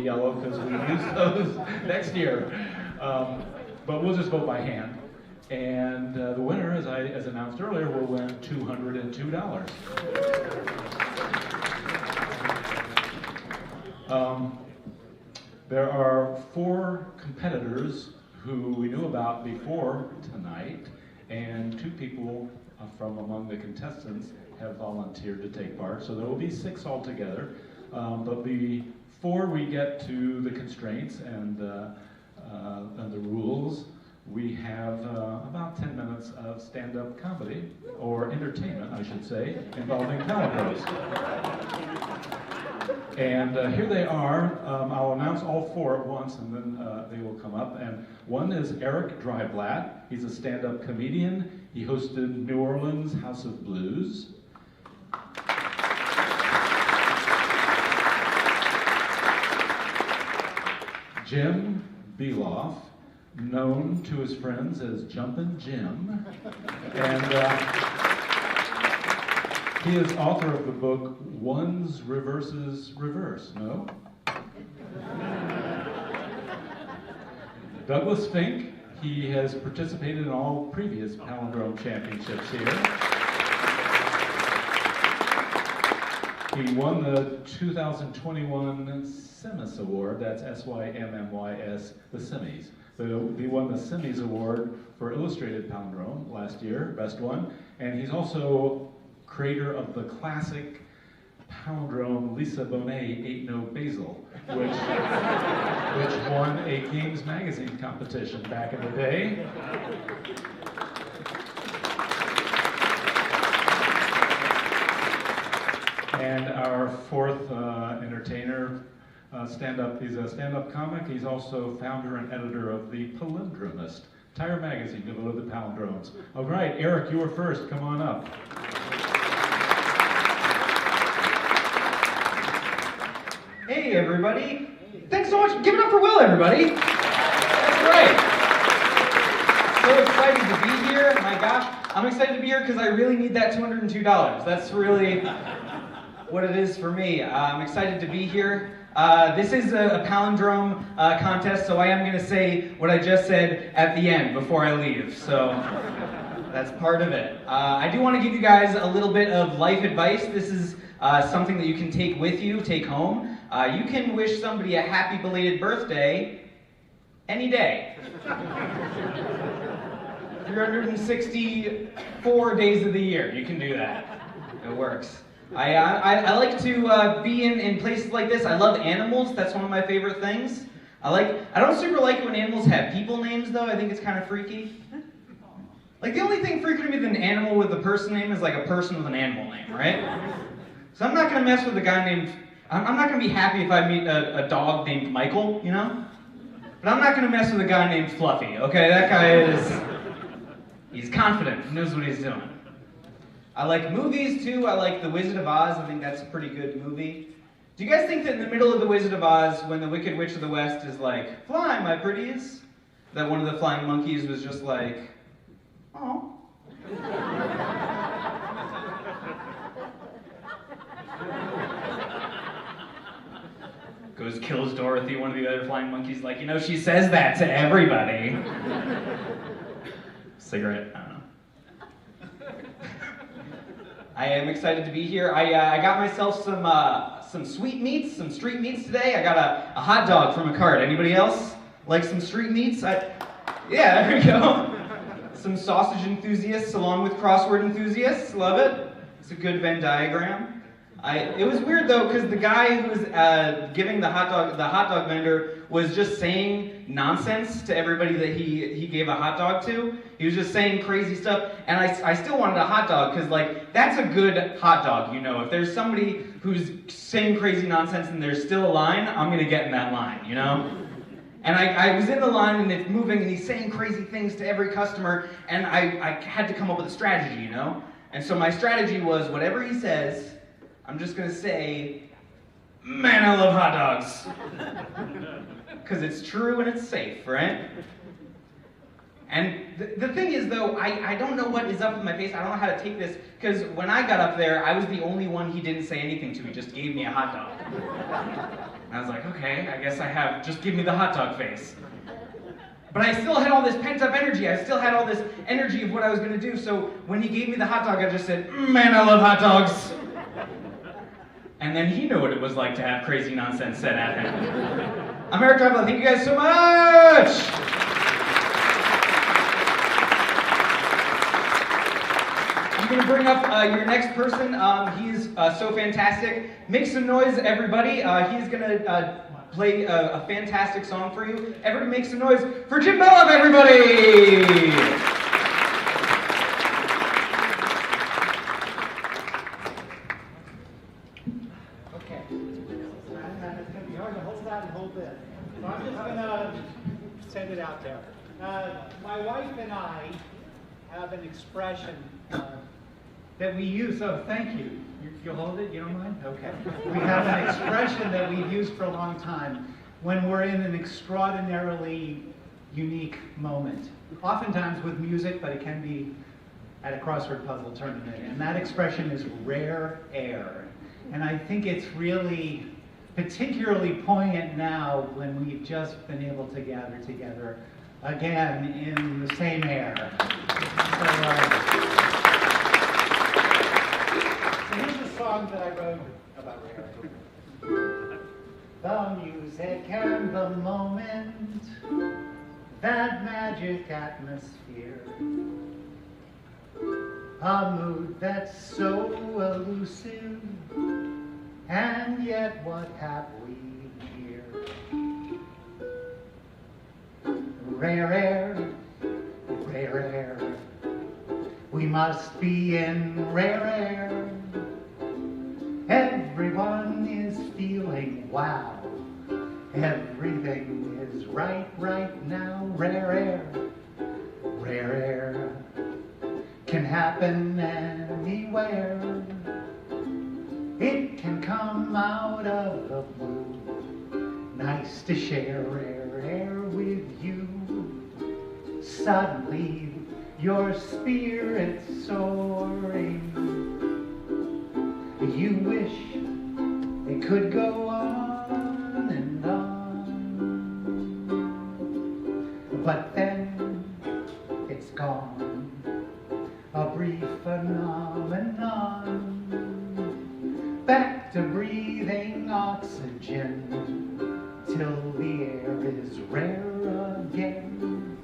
yellow because we use those next year. But we'll just vote by hand. And the winner, as announced earlier, will win $202. There are 4 competitors who we knew about before tonight, and 2 people from among the contestants have volunteered to take part, so there will be 6 altogether. But before we get to the constraints and the rules, we have about 10 minutes of stand-up comedy, or entertainment, I should say, involving palindromes. And here they are. I'll announce all 4 at once, and then they will come up. And one is Eric Dryblatt. He's a stand-up comedian. He hosted New Orleans House of Blues. Jim Beloff, known to his friends as Jumpin' Jim. And he is author of the book, One's Reverses Reverse, no? Douglas Fink, he has participated in all previous Palindrome championships here. He won the 2021 Semis Award, that's S-Y-M-M-Y-S, the Semis. So he won the Semis Award for Illustrated Palindrome last year, best one. And he's also creator of the classic palindrome Lisa Bonet Ain't No Basil, which won a Games Magazine competition back in the day. And our 4th entertainer, he's a stand-up comic. He's also founder and editor of the Palindromist, entire magazine devoted to palindromes. All right, Eric, you were first. Come on up. Hey, everybody. Thanks so much. Give it up for Will, everybody. That's great. So excited to be here. My gosh. I'm excited to be here because I really need that $202. That's really what it is for me. I'm excited to be here. This is a palindrome contest, so I am going to say what I just said at the end before I leave. So that's part of it. I do want to give you guys a little bit of life advice. This is something that you can take with you, take home. You can wish somebody a happy belated birthday any day. 364 days of the year, you can do that. It works. I like to be in places like this. I love animals. That's one of my favorite things. I don't super like when animals have people names, though. I think it's kind of freaky. Like, the only thing freakier to me than an animal with a person name is like a person with an animal name, right? So I'm not going to mess with a guy named... I'm not going to be happy if I meet a dog named Michael, you know? But I'm not going to mess with a guy named Fluffy, okay? That guy is... He's confident. He knows what he's doing. I like movies, too. I like The Wizard of Oz. I think that's a pretty good movie. Do you guys think that in the middle of The Wizard of Oz, when the Wicked Witch of the West is like, "Fly, my pretties," that one of the flying monkeys was just like, "Oh." Goes, kills Dorothy, one of the other flying monkeys, like, "You know, she says that to everybody." Cigarette, I don't know. I am excited to be here. I got myself some sweet meats, some street meats today. I got a hot dog from a cart. Anybody else like some street meats? Yeah, there we go. Some sausage enthusiasts along with crossword enthusiasts. Love it. It's a good Venn diagram. It was weird though, because the guy who was giving the hot dog vendor was just saying nonsense to everybody that he gave a hot dog to. He was just saying crazy stuff, and I still wanted a hot dog, because like, that's a good hot dog, you know. If there's somebody who's saying crazy nonsense and there's still a line, I'm gonna get in that line, you know? And I was in the line, and it's moving, and he's saying crazy things to every customer, and I had to come up with a strategy, you know? And so my strategy was, whatever he says, I'm just gonna say, "Man, I love hot dogs." Because it's true and it's safe, right? And the thing is, though, I don't know what is up with my face. I don't know how to take this, because when I got up there, I was the only one he didn't say anything to. He just gave me a hot dog. And I was like, okay, I guess I have, just give me the hot dog face. But I still had all this pent-up energy. I still had all this energy of what I was going to do. So when he gave me the hot dog, I just said, man, I love hot dogs. And then he knew what it was like to have crazy nonsense said at him. I'm Eric Dryblatt. Thank you guys so much. I'm going to bring up your next person. He's so fantastic. Make some noise, everybody. He's going to play a fantastic song for you. Everybody make some noise for Jim Bellum, everybody! Okay. It's going to be hard to hold that and hold this. So I'm just going to send it out there. My wife and I have an expression that we use. Oh, thank you. You'll hold it? You don't mind? Okay. We have an expression that we've used for a long time when we're in an extraordinarily unique moment. Oftentimes with music, but it can be at a crossword puzzle tournament. And that expression is rare air. And I think it's really particularly poignant now when we've just been able to gather together again in the same air. So here's a song that I wrote about rare. The music and the moment, that magic atmosphere, a mood that's so elusive, and yet what have we here? Rare air, rare air, we must be in rare air. Everyone is feeling wow. Everything is right now. Rare air can happen anywhere. It can come out of the blue. Nice to share rare air with you. Suddenly your spirit's soaring. You wish it could go on and on, but then it's gone, a brief phenomenon, back to breathing oxygen, till the air is rare again.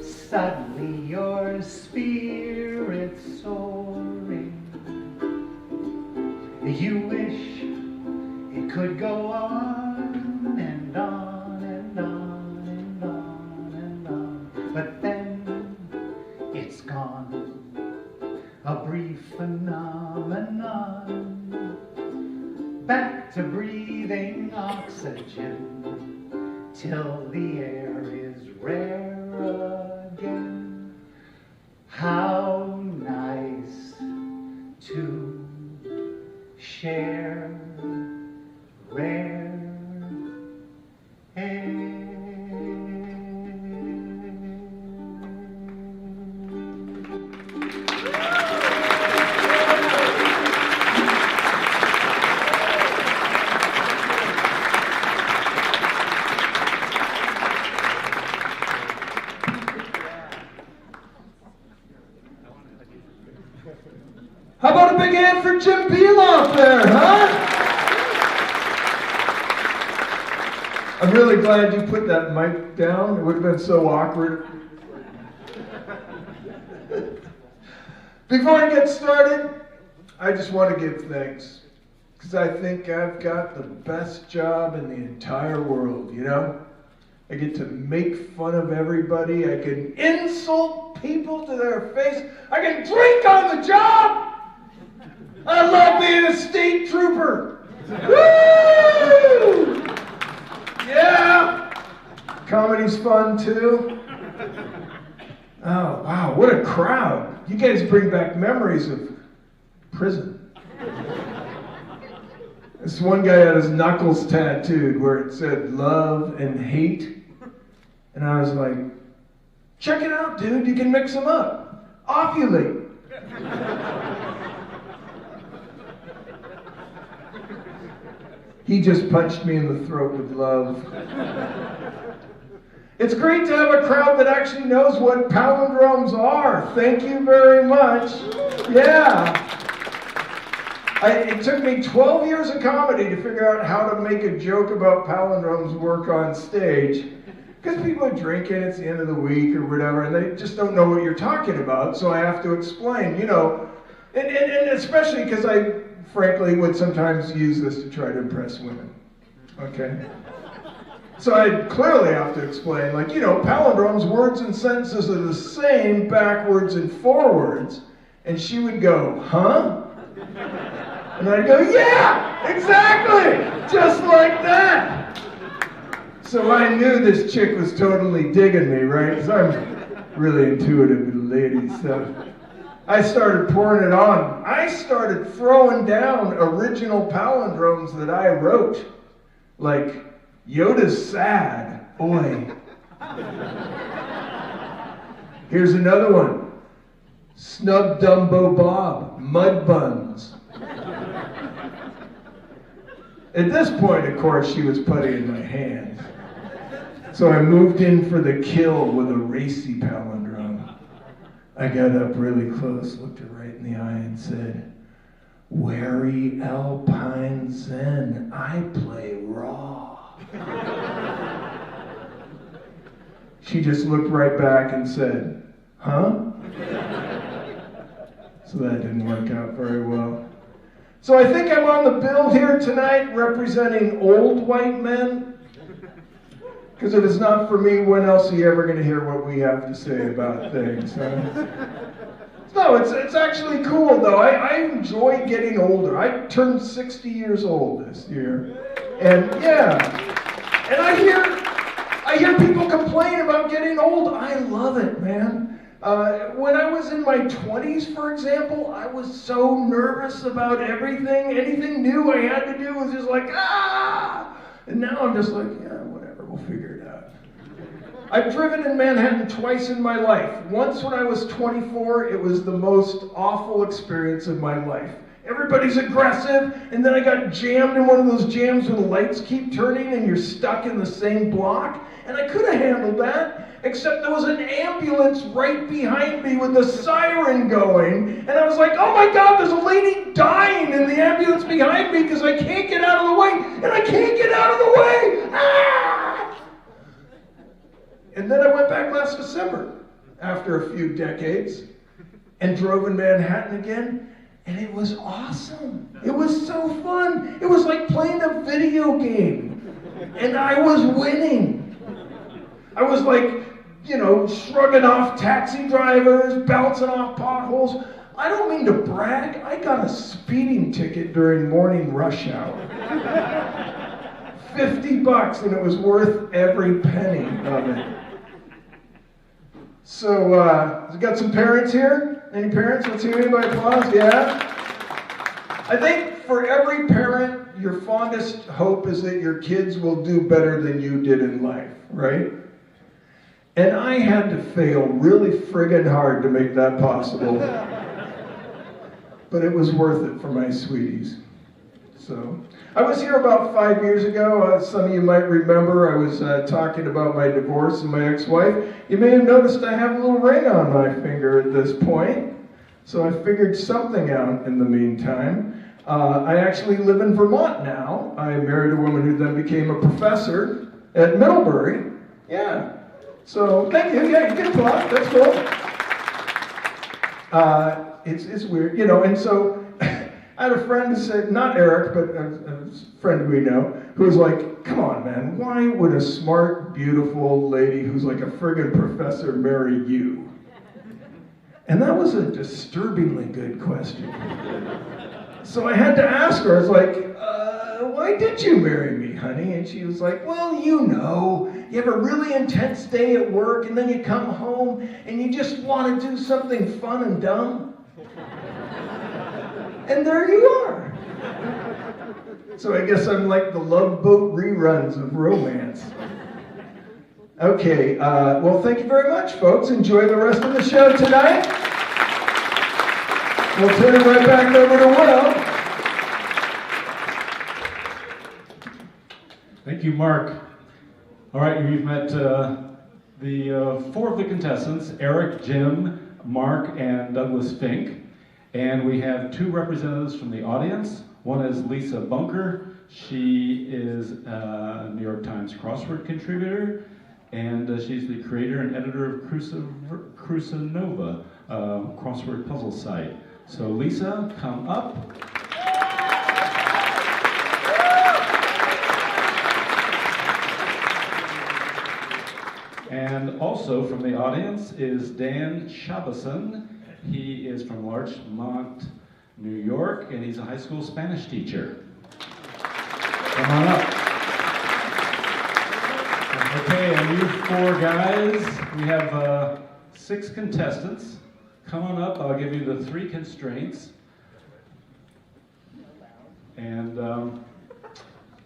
Suddenly your spirit's soaring. You wish it could go on and on and on and on and on, but then it's gone, a brief phenomenon, back to breathing oxygen, till the air is rare again. How nice to share rare air. How about a big hand for Jim Beeloff there, huh? I'm really glad you put that mic down. It would have been so awkward. Before I get started, I just want to give thanks. Because I think I've got the best job in the entire world, you know? I get to make fun of everybody. I can insult people to their face. I can drink on the job. I love being a state trooper. Woo! Yeah. Comedy's fun too. Oh, wow, what a crowd. You guys bring back memories of prison. This one guy had his knuckles tattooed where it said love and hate. And I was like, check it out, dude, you can mix them up. Ovulate. He just punched me in the throat with love. It's great to have a crowd that actually knows what palindromes are. Thank you very much. Yeah. It took me 12 years of comedy to figure out how to make a joke about palindromes work on stage. Because people are drinking, it's the end of the week or whatever, and they just don't know what you're talking about, so I have to explain, you know. And especially because I, frankly, would sometimes use this to try to impress women. Okay? So I clearly have to explain, like, you know, palindromes, words and sentences are the same backwards and forwards. And she would go, huh? And I'd go, yeah, exactly, just like that. So I knew this chick was totally digging me, right? Because I'm really intuitive with ladies, so I started pouring it on. I started throwing down original palindromes that I wrote, like, Yoda's sad, oi. Here's another one. Snub Dumbo Bob, mud buns. At this point, of course, she was putty in my hand. So I moved in for the kill with a racy palindrome. I got up really close, looked her right in the eye and said, "Wary Alpine Zen, I play raw." She just looked right back and said, huh? So that didn't work out very well. So I think I'm on the bill here tonight representing old white men. Because if it's not for me, when else are you ever going to hear what we have to say about things? Huh? No, it's actually cool though. I enjoy getting older. I turned 60 years old this year. And yeah, and I hear people complain about getting old. I love it, man. When I was in my 20s, for example, I was so nervous about everything. Anything new I had to do was just like, ah! And now I'm just like, yeah, whatever, we'll figure it out. I've driven in Manhattan twice in my life. Once when I was 24, it was the most awful experience of my life. Everybody's aggressive, and then I got jammed in one of those jams where the lights keep turning and you're stuck in the same block. And I could have handled that, except there was an ambulance right behind me with the siren going. And I was like, oh my God, there's a lady dying in the ambulance behind me because I can't get out of the way. And I can't get out of the way. Ah! And then I went back last December, after a few decades, and drove in Manhattan again. And it was awesome. It was so fun. It was like playing a video game. And I was winning. I was like, you know, shrugging off taxi drivers, bouncing off potholes. I don't mean to brag. I got a speeding ticket during morning rush hour. $50, and it was worth every penny of it. So, we got some parents here? Any parents? Let's hear anybody applause. Yeah? I think for every parent, your fondest hope is that your kids will do better than you did in life, right? And I had to fail really friggin' hard to make that possible. But it was worth it for my sweeties. So, I was here about 5 years ago. Some of you might remember I was talking about my divorce and my ex-wife. You may have noticed I have a little ring on my finger at this point. So I figured something out in the meantime. I actually live in Vermont now. I married a woman who then became a professor at Middlebury. Yeah. So thank you. Yeah, you can applaud. That's cool. It's weird, you know, and so I had a friend who said, not Eric, but a friend we know, who was like, come on, man, why would a smart, beautiful lady who's like a friggin' professor marry you? And that was a disturbingly good question. So I had to ask her, I was like, why did you marry me, honey? And she was like, well, you know, you have a really intense day at work, and then you come home, and you just want to do something fun and dumb. And there you are. So I guess I'm like the Love Boat reruns of romance. Okay, well, thank you very much, folks. Enjoy the rest of the show tonight. We'll turn it right back over to Will. Thank you, Mark. All right, you've met the four of the contestants, Eric, Jim, Mark, and Douglas Fink. And we have two representatives from the audience. One is Lisa Bunker. She is a New York Times crossword contributor, and she's the creator and editor of Crucinova, crossword puzzle site. So Lisa, come up. And also from the audience is Dan Chavison. He is from Larchmont, New York, and he's a high school Spanish teacher. Come on up. Okay, and you four guys, we have 6 contestants. Come on up, I'll give you the 3 constraints. And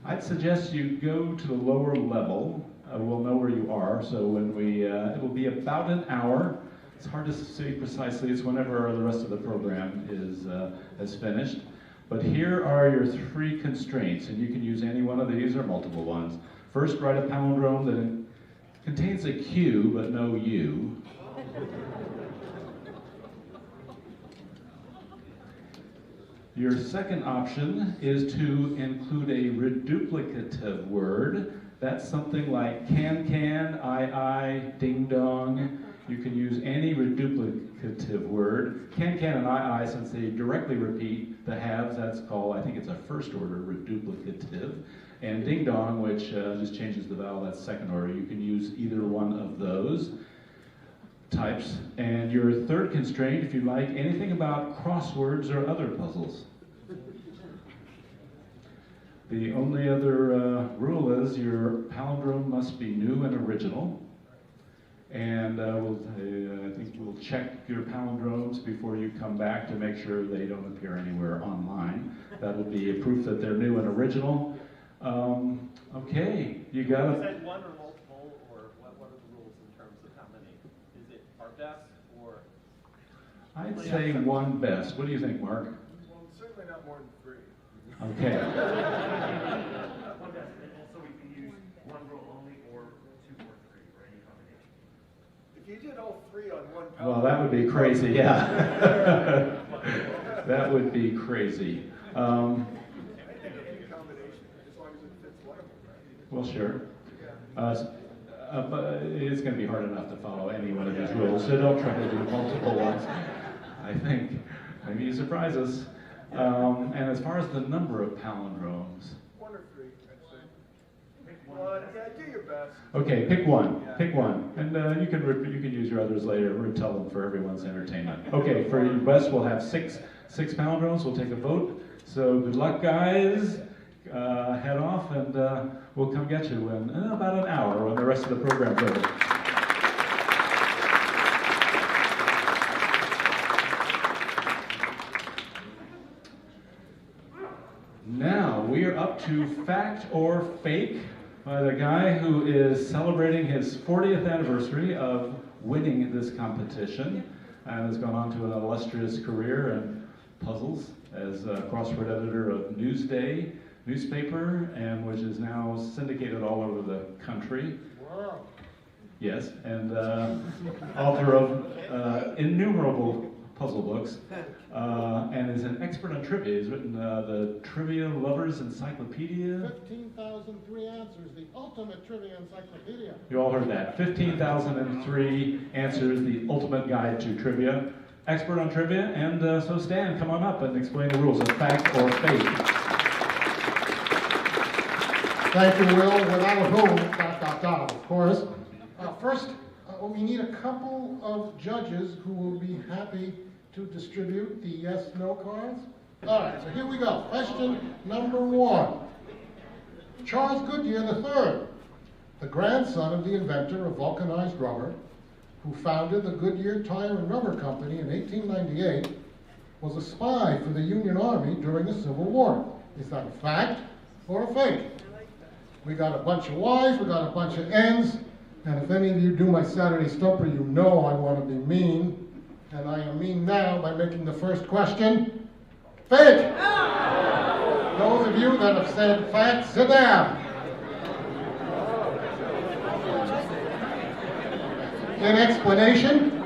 I'd suggest you go to the lower level. We'll know where you are, so when it will be about an hour. It's hard to say precisely, it's whenever the rest of the program is finished. But here are your 3 constraints, and you can use any one of these or multiple ones. First, write a palindrome that contains a Q, but no U. Your second option is to include a reduplicative word. That's something like can, I, ding dong. You can use any reduplicative word. Can, and I, since they directly repeat the haves, that's called, I think it's a first order reduplicative. And ding dong, which just changes the vowel, that's second order. You can use either one of those types. And your third constraint, if you like, anything about crosswords or other puzzles. The only other rule is your palindrome must be new and original. And I think we'll check your palindromes before you come back to make sure they don't appear anywhere online. That will be a proof that they're new and original. Okay, you got it. Is that one or multiple, or what are the rules in terms of how many? Is it our best, or? I'd say one best. What do you think, Mark? Well, certainly not more than 3. Okay. One best, and also we can use one rule only, or 2 or 3, or any combination. If you did all 3 on one palindrome... Well, that would be crazy, yeah. That would be crazy. Well, sure. But it's going to be hard enough to follow any one of these rules, so don't try to do multiple ones. I think maybe you surprise us. And as far as the number of palindromes, 1 or 3, I'd say. Pick one. Yeah, do your best. okay, pick one. Pick one, and you can use your others later. We'll tell them for everyone's entertainment. Okay, for your best, we'll have six palindromes. We'll take a vote. So good luck, guys. Head off, and we'll come get you in about an hour when the rest of the program's over. Now we are up to Fact or Fake by the guy who is celebrating his 40th anniversary of winning this competition and has gone on to an illustrious career in puzzles as a crossword editor of Newsday newspaper, and which is now syndicated all over the country. Wow. Yes, and author of innumerable puzzle books, and is an expert on trivia. He's written the Trivia Lovers Encyclopedia. 15,003 answers, the ultimate trivia encyclopedia. You all heard that. 15,003 answers, the ultimate guide to trivia. Expert on trivia, and so Stan, come on up and explain the rules of fact or fake. Thank you, Will. Without whom, ... of course. First, we need a couple of judges who will be happy to distribute the yes/no cards. All right, so here we go. Question number 1. Charles Goodyear III, the grandson of the inventor of vulcanized rubber, who founded the Goodyear Tire and Rubber Company in 1898, was a spy for the Union Army during the Civil War. Is that a fact or a fake? We got a bunch of Y's, we got a bunch of N's, and if any of you do my Saturday Stumper, you know I want to be mean, and I am mean now by making the first question fake. Those of you that have said fact, sit down. An explanation?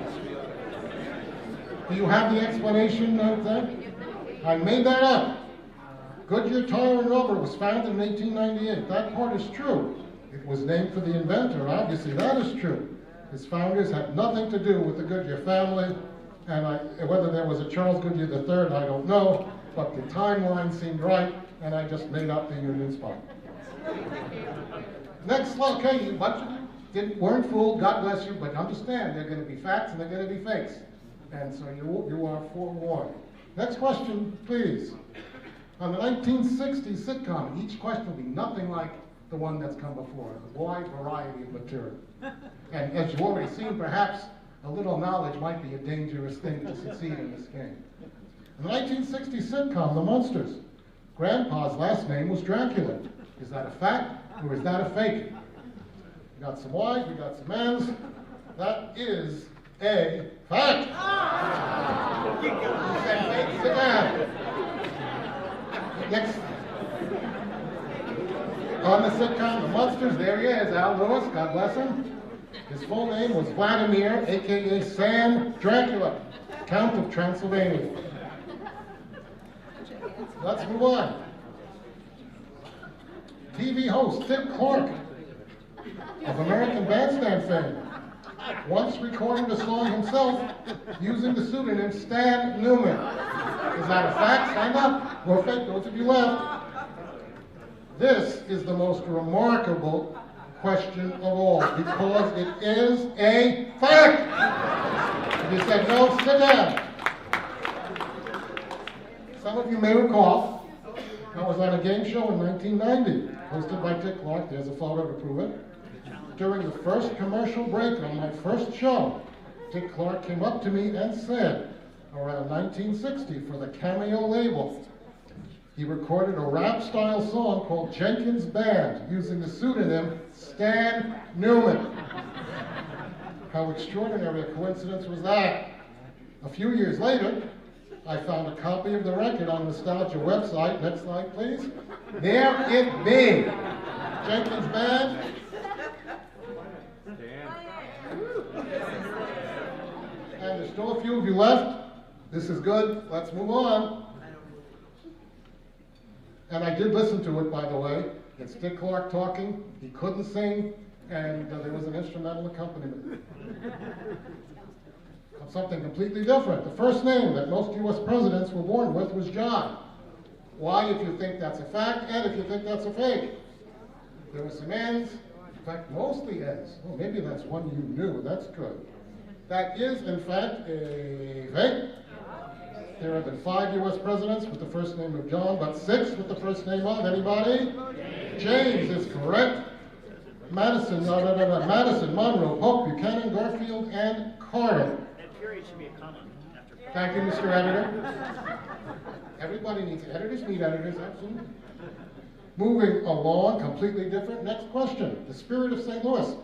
Do you have the explanation of that? I made that up. Goodyear Tire and Rubber was founded in 1898. That part is true. It was named for the inventor. Obviously, that is true. Its founders had nothing to do with the Goodyear family, and whether there was a Charles Goodyear III, I don't know, but the timeline seemed right, and I just made up the Union Spot. Next slide, okay, you bunch of you weren't fooled, God bless you, but understand, they're going to be facts and they're going to be fakes. And so you are forewarned. Next question, please. On the 1960s sitcom, each question will be nothing like the one that's come before, a wide variety of material. And as you've already seen, perhaps a little knowledge might be a dangerous thing to succeed in this game. In the 1960s sitcom, The Munsters, Grandpa's last name was Dracula. Is that a fact or is that a fake? We got some Y's, we got some N's. That is a fact. You said fake, sit down. Next. On the sitcom The Munsters, there he is, Al Lewis, God bless him. His full name was Vladimir, a.k.a. Sam Dracula, Count of Transylvania. Let's move on. TV host Dick Clark of American Bandstand fame once recorded a song himself using the pseudonym Stan Newman. Is that a fact? Stand up. Or fake, those of you left. This is the most remarkable question of all because it is a fact. If you said no, sit down. Some of you may recall, I was on a game show in 1990, hosted by Dick Clark. There's a photo to prove it. During the first commercial break on my first show, Dick Clark came up to me and said, around 1960, for the Cameo label, he recorded a rap-style song called Jenkins Band using the pseudonym Stan Newman. How extraordinary a coincidence was that? A few years later, I found a copy of the record on Nostalgia website. Next slide, please. There it be. Jenkins Band. And there's still a few of you left. This is good. Let's move on. And I did listen to it, by the way. It's Dick Clark talking. He couldn't sing, and there was an instrumental accompaniment. Of something completely different. The first name that most U.S. presidents were born with was John. Why, if you think that's a fact, and if you think that's a fake? There were some N's, in fact, mostly N's. Oh, maybe that's one you knew. That's good. That is, in fact, a fake. There have been 5 U.S. presidents with the first name of John, but 6 with the first name of anybody? James is correct. Madison, Madison, Monroe, Polk, Buchanan, Garfield, and Carter. Should be a comma after. Thank you, Mr. Editor. Everybody needs editors, need editors, absolutely. Moving along, completely different. Next question. The Spirit of St. Louis.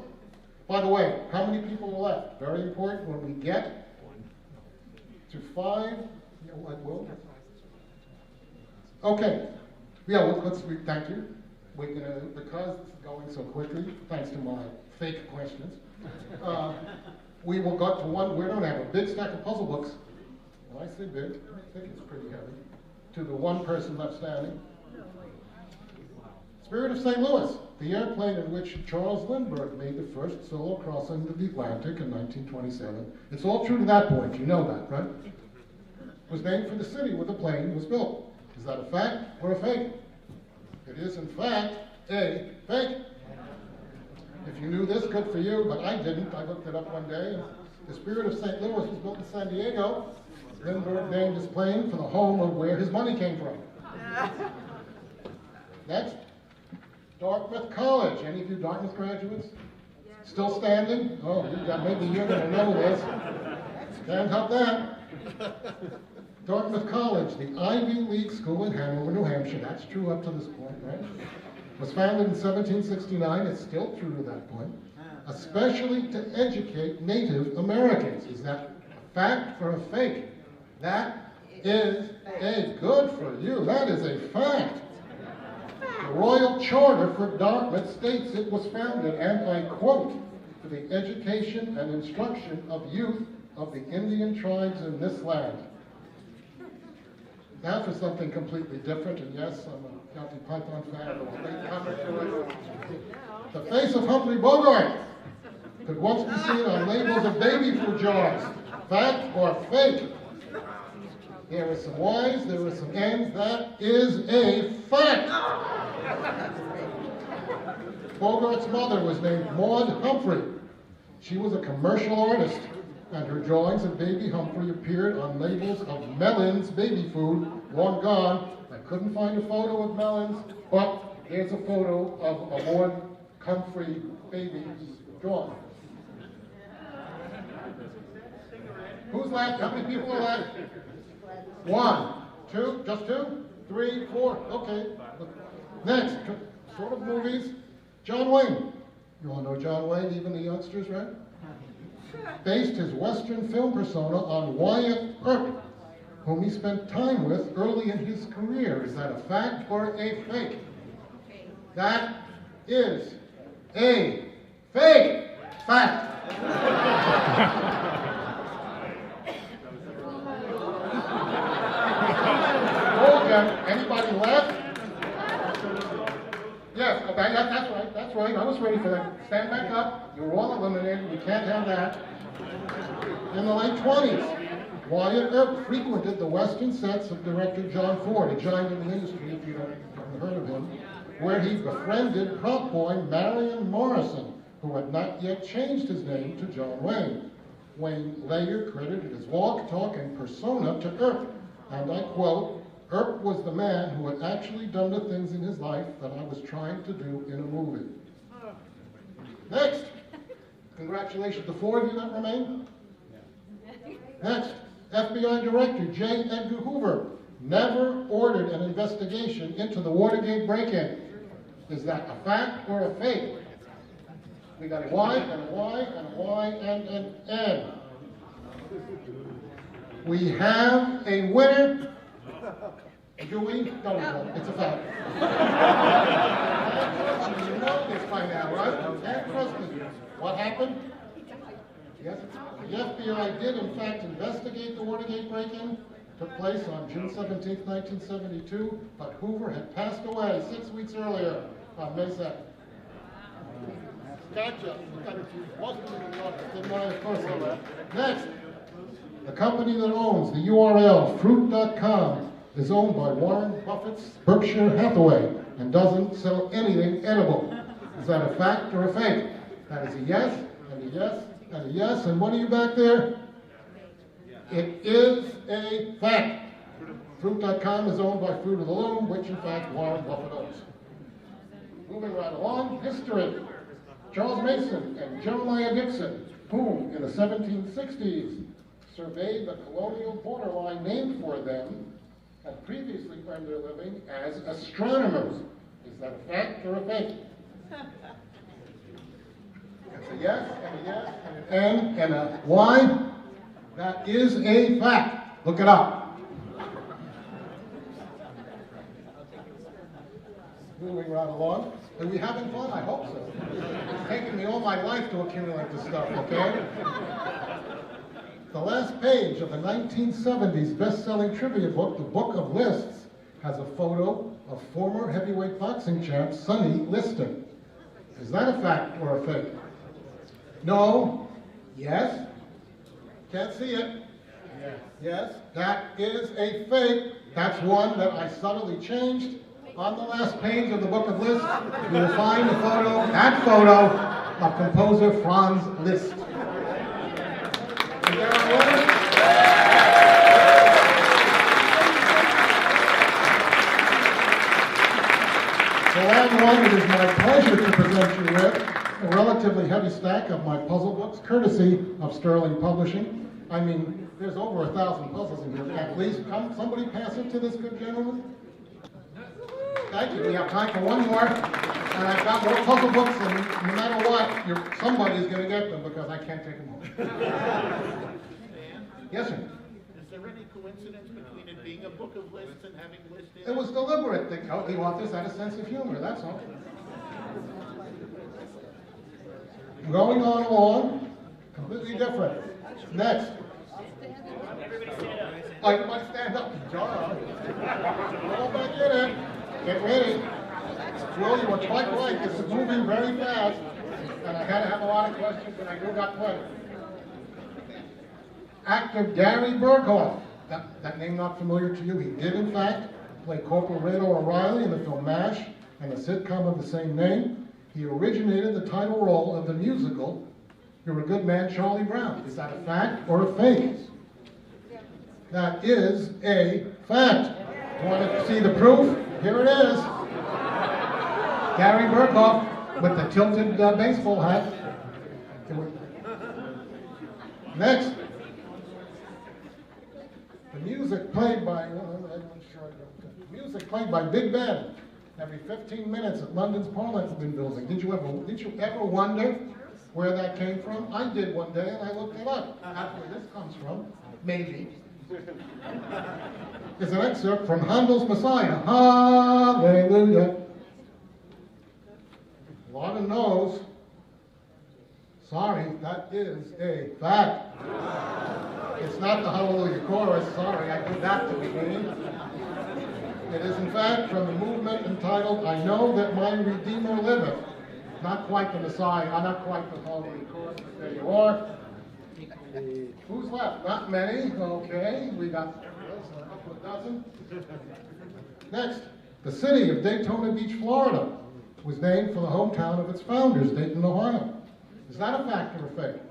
By the way, how many people are left? Very important when we get to 5. Okay. Yeah, let's thank you. We're gonna, because it's going so quickly, thanks to my fake questions. We will go to one. We don't have a big stack of puzzle books. Well, I say big. I think it's pretty heavy. To the one person left standing. Spirit of St. Louis, the airplane in which Charles Lindbergh made the first solo crossing of the Atlantic in 1927. It's all true to that point. You know that, right? Was named for the city where the plane was built. Is that a fact or a fake? It is, in fact, a fake. If you knew this, good for you, but I didn't. I looked it up one day. And the Spirit of St. Louis was built in San Diego. Lindbergh named his plane for the home of where his money came from. Next, Dartmouth College. Any of you Dartmouth graduates? Still standing? Oh, maybe you're going to know this. Can't help that. Dartmouth College, the Ivy League school in Hanover, New Hampshire. That's true up to this point, right? Was founded in 1769. It's still true to that point. Especially to educate Native Americans. Is that a fact or a fake? That is a good for you. That is a fact. The Royal Charter for Dartmouth states it was founded, and I quote, for the education and instruction of youth of the Indian tribes in this land. Now for something completely different, and yes, I'm a Monty Python fan. The face of Humphrey Bogart could once be seen on labels of baby food jars. Fact or fake? There are some Y's, there are some N's. That is a fact. Bogart's mother was named Maud Humphrey. She was a commercial artist, and her drawings of baby Humphrey appeared on labels of Mellon's baby food, long gone. I couldn't find a photo of Mellon's, but there's a photo of a Maud Humphrey baby drawing. Who's left? How many people are left? 1, 2, just 2, 3, 4. Okay. Next, sort of movies. John Wayne. You all know John Wayne, even the youngsters, right? Based his Western film persona on Wyatt Earp, whom he spent time with early in his career. Is that a fact or a fake? That is a fake fact. Anybody left? Yes, that's right. I was ready for that. Stand back up. You're all eliminated. We can't have that. In the late 20s, Wyatt Earp frequented the Western sets of director John Ford, a giant in the industry, if you haven't heard of him, where he befriended prop boy Marion Morrison, who had not yet changed his name to John Wayne. Wayne later credited his walk, talk, and persona to Earp, and I quote, "Earp was the man who had actually done the things in his life that I was trying to do in a movie." Next. Congratulations to 4 of you that remain. Next. FBI Director J. Edgar Hoover never ordered an investigation into the Watergate break-in. Is that a fact or a fake? We got a Y and a Y and a Y and an N. We have a winner. Do we? No, it's a fact. You know this by now, right? You can't trust me. What happened? Yes, the FBI did in fact investigate the Watergate break-in. Took place on June 17, 1972, but Hoover had passed away 6 weeks earlier on May 2nd. Gotcha. Didn't I? Of course I will. Next, the company that owns the URL fruit.com is owned by Warren Buffett's Berkshire Hathaway and doesn't sell anything edible. Is that a fact or a fake? That is a yes, and a yes, and a yes. And what are you back there? It is a fact. Fruit.com is owned by Fruit of the Loom, which in fact Warren Buffett owns. Moving right along, history. Charles Mason and Jeremiah Dixon, who in the 1760s surveyed the colonial borderline named for them, had previously earned their living as astronomers. Is that a fact or a fake? It's a yes, and a yes, and an N, and a Y. That is a fact. Look it up. Moving right along. Are we having fun? I hope so. It's taken me all my life to accumulate this stuff, okay? The last page of the 1970s best-selling trivia book, The Book of Lists, has a photo of former heavyweight boxing champ Sonny Liston. Is that a fact or a fake? No. Yes. Can't see it. Yes. That is a fake. That's one that I subtly changed. On the last page of the Book of Lists, you will find that photo of composer Franz Liszt. Is there a winner? So everyone, it is my pleasure to present you with a relatively heavy stack of my puzzle books, courtesy of Sterling Publishing. I mean, there's over 1,000 puzzles in here. At least, somebody pass it to this good gentleman. Thank you. We have time for one more. And I've got more puzzle books, and no matter what, somebody's going to get them because I can't take them home. Yes, sir. Is there any coincidence between it being a book of lists and having lists in it? It was deliberate. The authors had a sense of humor, that's all. Going on along, completely different. Next. Everybody stand up. John. All back in it. Get ready. Will, you were quite right. This is moving very fast. And I had to have a lot of questions, and I do got plenty. Actor Gary Burkhoff. That name not familiar to you? He did, in fact, play Corporal Rado O'Reilly in the film MASH and a sitcom of the same name. He originated the title role of the musical You're a Good Man, Charlie Brown. Is that a fact or a fake? That is a fact. Want to see the proof? Here it is. Gary Burkhoff with the tilted baseball hat. Next. The music played by Big Ben every 15 minutes at London's Parliament building. Did you ever wonder where that came from? I did one day, and I looked it up. That's where this comes from. Maybe. It's an excerpt from Handel's Messiah. Hallelujah. A lot of no's. Sorry, that is a fact. It's not the Hallelujah chorus. Sorry, I did that to begin. It is, in fact, from the movement entitled, I Know That My Redeemer Liveth. Not quite the Messiah, not quite the Hallelujah chorus, but there you are. Who's left? Not many. Okay, we got a couple of dozen. Next, the city of Daytona Beach, Florida, was named for the hometown of its founders, Dayton, Ohio. Is that a fact or a fake?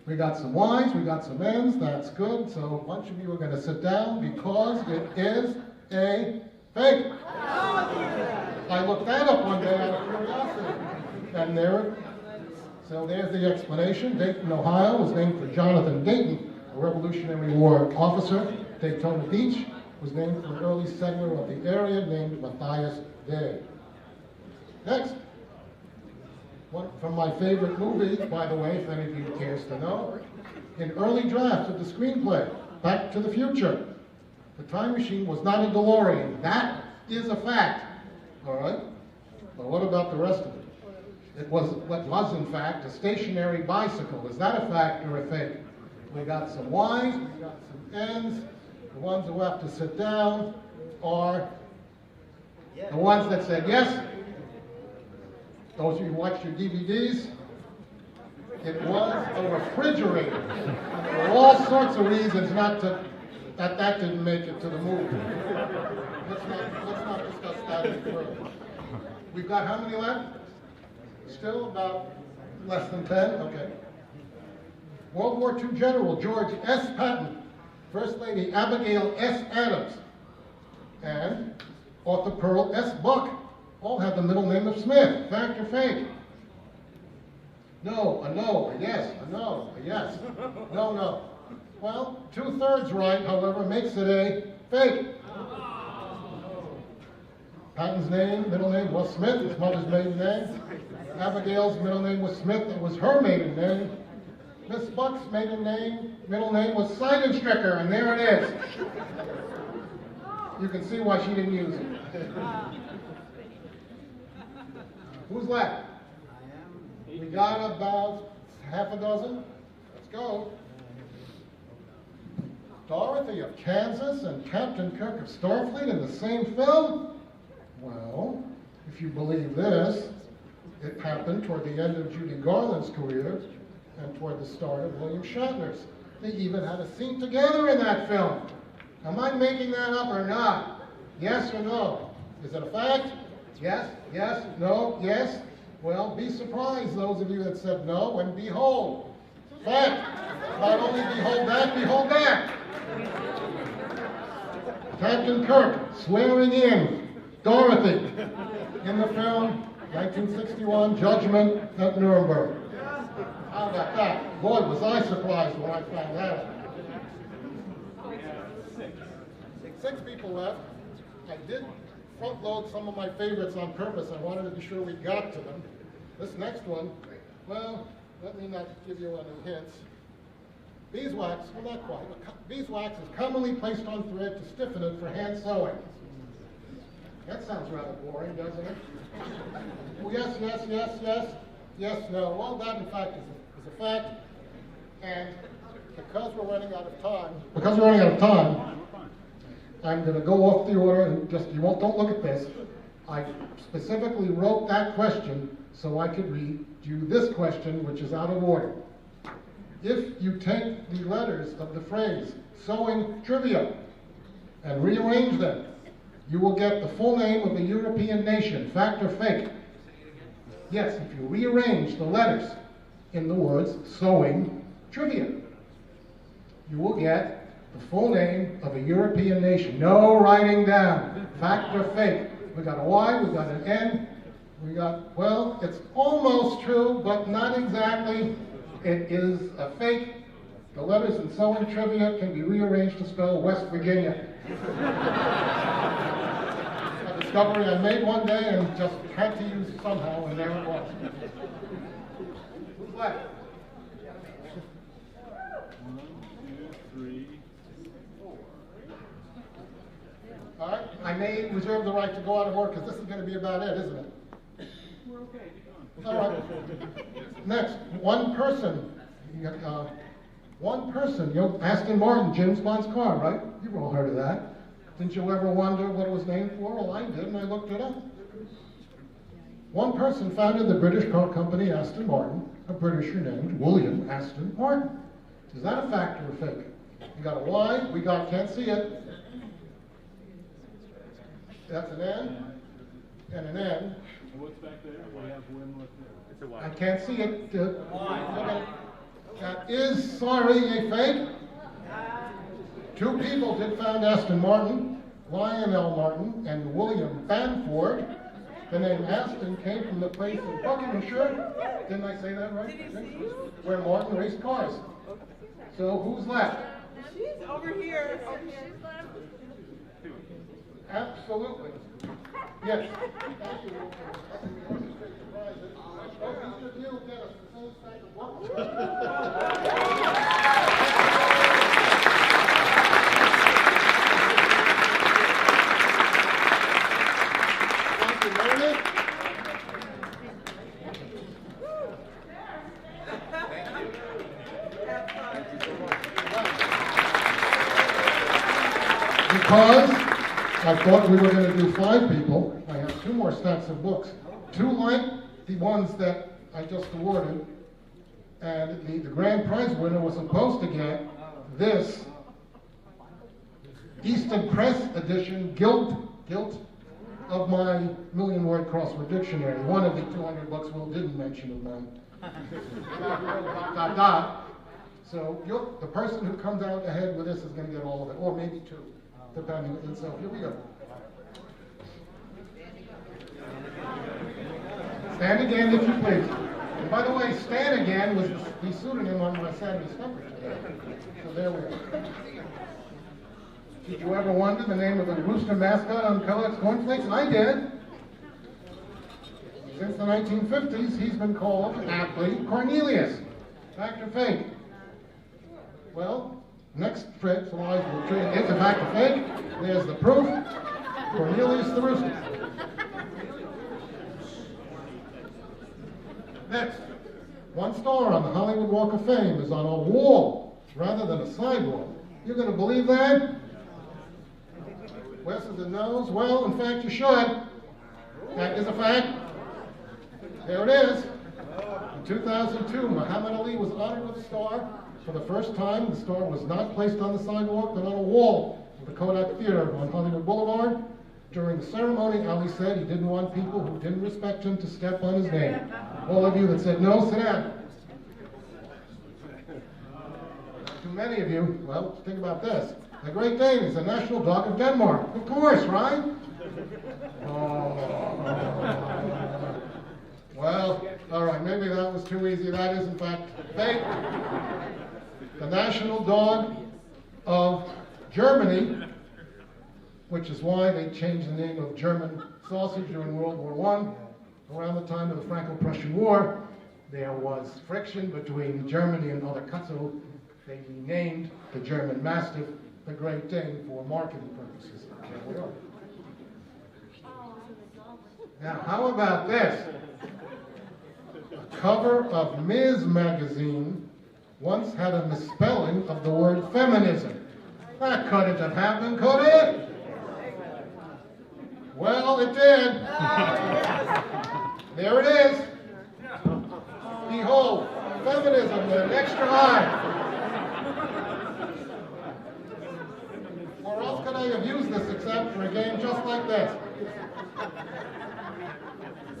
We got some Y's, we got some N's, that's good. So a bunch of you are going to sit down because it is a fake. I looked that up one day out of curiosity. And so there's the explanation. Dayton, Ohio was named for Jonathan Dayton, a Revolutionary War officer. Daytona Beach was named for an early settler of the area named Matthias Day. Next. One from my favorite movie, by the way, if any of you cares to know. In early drafts of the screenplay, Back to the Future, the time machine was not a DeLorean. That is a fact. All right? But what about the rest of it? It was what was, in fact, a stationary bicycle. Is that a fact or a fake? We got some Y's, we got some N's. The ones who have to sit down are the ones that said yes. Those of you who watched your DVDs, it was a refrigerator. There were all sorts of reasons that didn't make it to the movie. Let's not discuss that any further. We've got how many left? Still about less than 10? Okay. World War II General George S. Patton, First Lady Abigail S. Adams, and author Pearl S. Buck all have the middle name of Smith. Fact or fake? No, a no, a yes, a no, a yes. No, no. Well, 2/3 right, however, makes it a fake. Patton's middle name was Smith, his mother's maiden name. Abigail's middle name was Smith, that was her maiden name. Miss Buck's middle name was Seidenstricker, and there it is. You can see why she didn't use it. Who's left? We got about half a dozen. Let's go. Dorothy of Kansas and Captain Kirk of Starfleet in the same film? Well, if you believe this, it happened toward the end of Judy Garland's career and toward the start of William Shatner's. They even had a scene together in that film. Am I making that up or not? Yes or no? Is it a fact? Yes, yes, no, yes. Well, be surprised, those of you that said no, and behold. Fact. Not only behold that. Captain Kirk swearing in Dorothy in the film 1961 Judgment at Nuremberg. How about that? Boy, was I surprised when I found that out. 6 people left. I did front load some of my favorites on purpose. I wanted to be sure we got to them. This next one, well, let me not give you any hints. Beeswax, well, not quite. Beeswax is commonly placed on thread to stiffen it for hand sewing. That sounds rather boring, doesn't it? Well, yes, yes, yes, yes, yes, no. Well, that in fact is a fact. And because we're running out of time, I'm going to go off the order and don't look at this. I specifically wrote that question so I could read you this question, which is out of order. If you take the letters of the phrase sewing trivia and rearrange them, you will get the full name of a European nation, fact or fake. Yes, if you rearrange the letters in the words sewing trivia, you will get the full name of a European nation. No writing down, fact or fake. We got a Y, we got an N, we got, well, it's almost true, but not exactly. It is a fake. The letters in sewing trivia can be rearranged to spell West Virginia. A discovery I made one day and just had to use somehow, and there it was. Who's left? 1, 2, 3, 4. All right, I may reserve the right to go out of order because this is going to be about it, isn't it? We're okay. Keep going. All right. Next, one person. Aston Martin, James Bond's car, right? You've all heard of that. Didn't you ever wonder what it was named for? Well, I did, and I looked it up. One person founded the British car company Aston Martin, a Britisher named William Aston Martin. Is that a fact or a fake? You got a Y, can't see it. That's an N, and an N. What's back there? We have one left there. It's a Y. I can't see it. That is, sorry, a fake. Two people did found Aston Martin, Lionel Martin and William Banford. The name Aston came from the place in Buckinghamshire, didn't I say that right? Where Martin raced cars. So who's left? She's over here. Absolutely. Yes. Because I thought we were going to do 5 people, I have 2 more stacks of books. 2 like the ones that I just awarded, and the grand prize winner was supposed to get this Easton Press edition, Guilt of my million-word crossword dictionary. One of the 200 books Will didn't mention of mine. ... So the person who comes out ahead with this is going to get all of it, or maybe 2, depending. And so here we go. Stand again, if you please. And by the way, Stan again was the pseudonym on my Saturday Supper today. So there we are. Did you ever wonder the name of the rooster mascot on Kellogg's cornflakes? I did. Since the 1950s, he's been called aptly Cornelius. Fact or fake? Well, next trip lies will treat it's a fact or fake. There's the proof. Cornelius the rooster. Next, one star on the Hollywood Walk of Fame is on a wall rather than a sidewalk. You're going to believe that? Wes says it knows. Well, in fact, you should. That is a fact. There it is. In 2002, Muhammad Ali was honored with a star. For the first time, the star was not placed on the sidewalk, but on a wall of the Kodak Theater on Hollywood Boulevard. During the ceremony, Ali said he didn't want people who didn't respect him to step on his name. All of you that said no, sit down. Too many of you, well, think about this. The Great Dane is the national dog of Denmark. Of course, right? Well, all right, maybe that was too easy. That is, in fact, fake. The national dog of Germany, which is why they changed the name of German sausage during World War I. Around the time of the Franco-Prussian War, there was friction between Germany and other countries, so they renamed the German Mastiff the Great Dane for marketing purposes. There we are. Now, how about this? A cover of Ms. magazine once had a misspelling of the word feminism. That couldn't have happened, could it? Well, it did. There it is. Behold, feminism with an extra I. Or else could I have used this except for a game just like this?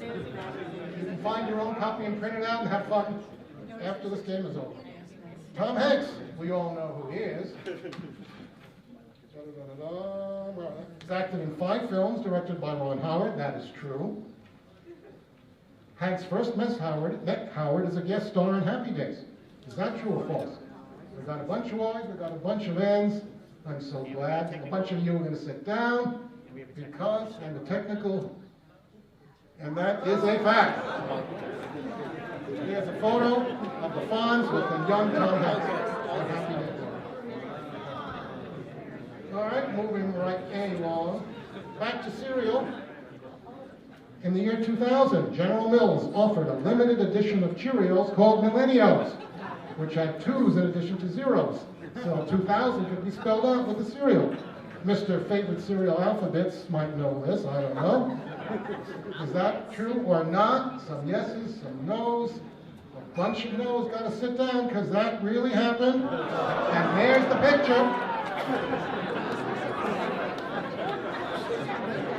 You can find your own copy and print it out and have fun after this game is over. Tom Hanks, we all know who he is. He's acted in 5 films directed by Ron Howard, that is true. Hanks first met Howard as a guest star in Happy Days. Is that true or false? We've got a bunch of Y's, we've got a bunch of N's. I'm so glad. A bunch of you are going to sit down because I'm a technical, and that is a fact. Here's a photo of the Fonz with the young Tom Hanks on Happy Days. All right, moving right along. Back to cereal. In the year 2000, General Mills offered a limited edition of Cheerios called Millennials, which had 2s in addition to 0s. So 2000 could be spelled out with the cereal. Mr. Favorite Cereal Alphabets might know this, I don't know. Is that true or not? Some yeses, some nos. A bunch of nos. Got to sit down because that really happened. And there's the picture.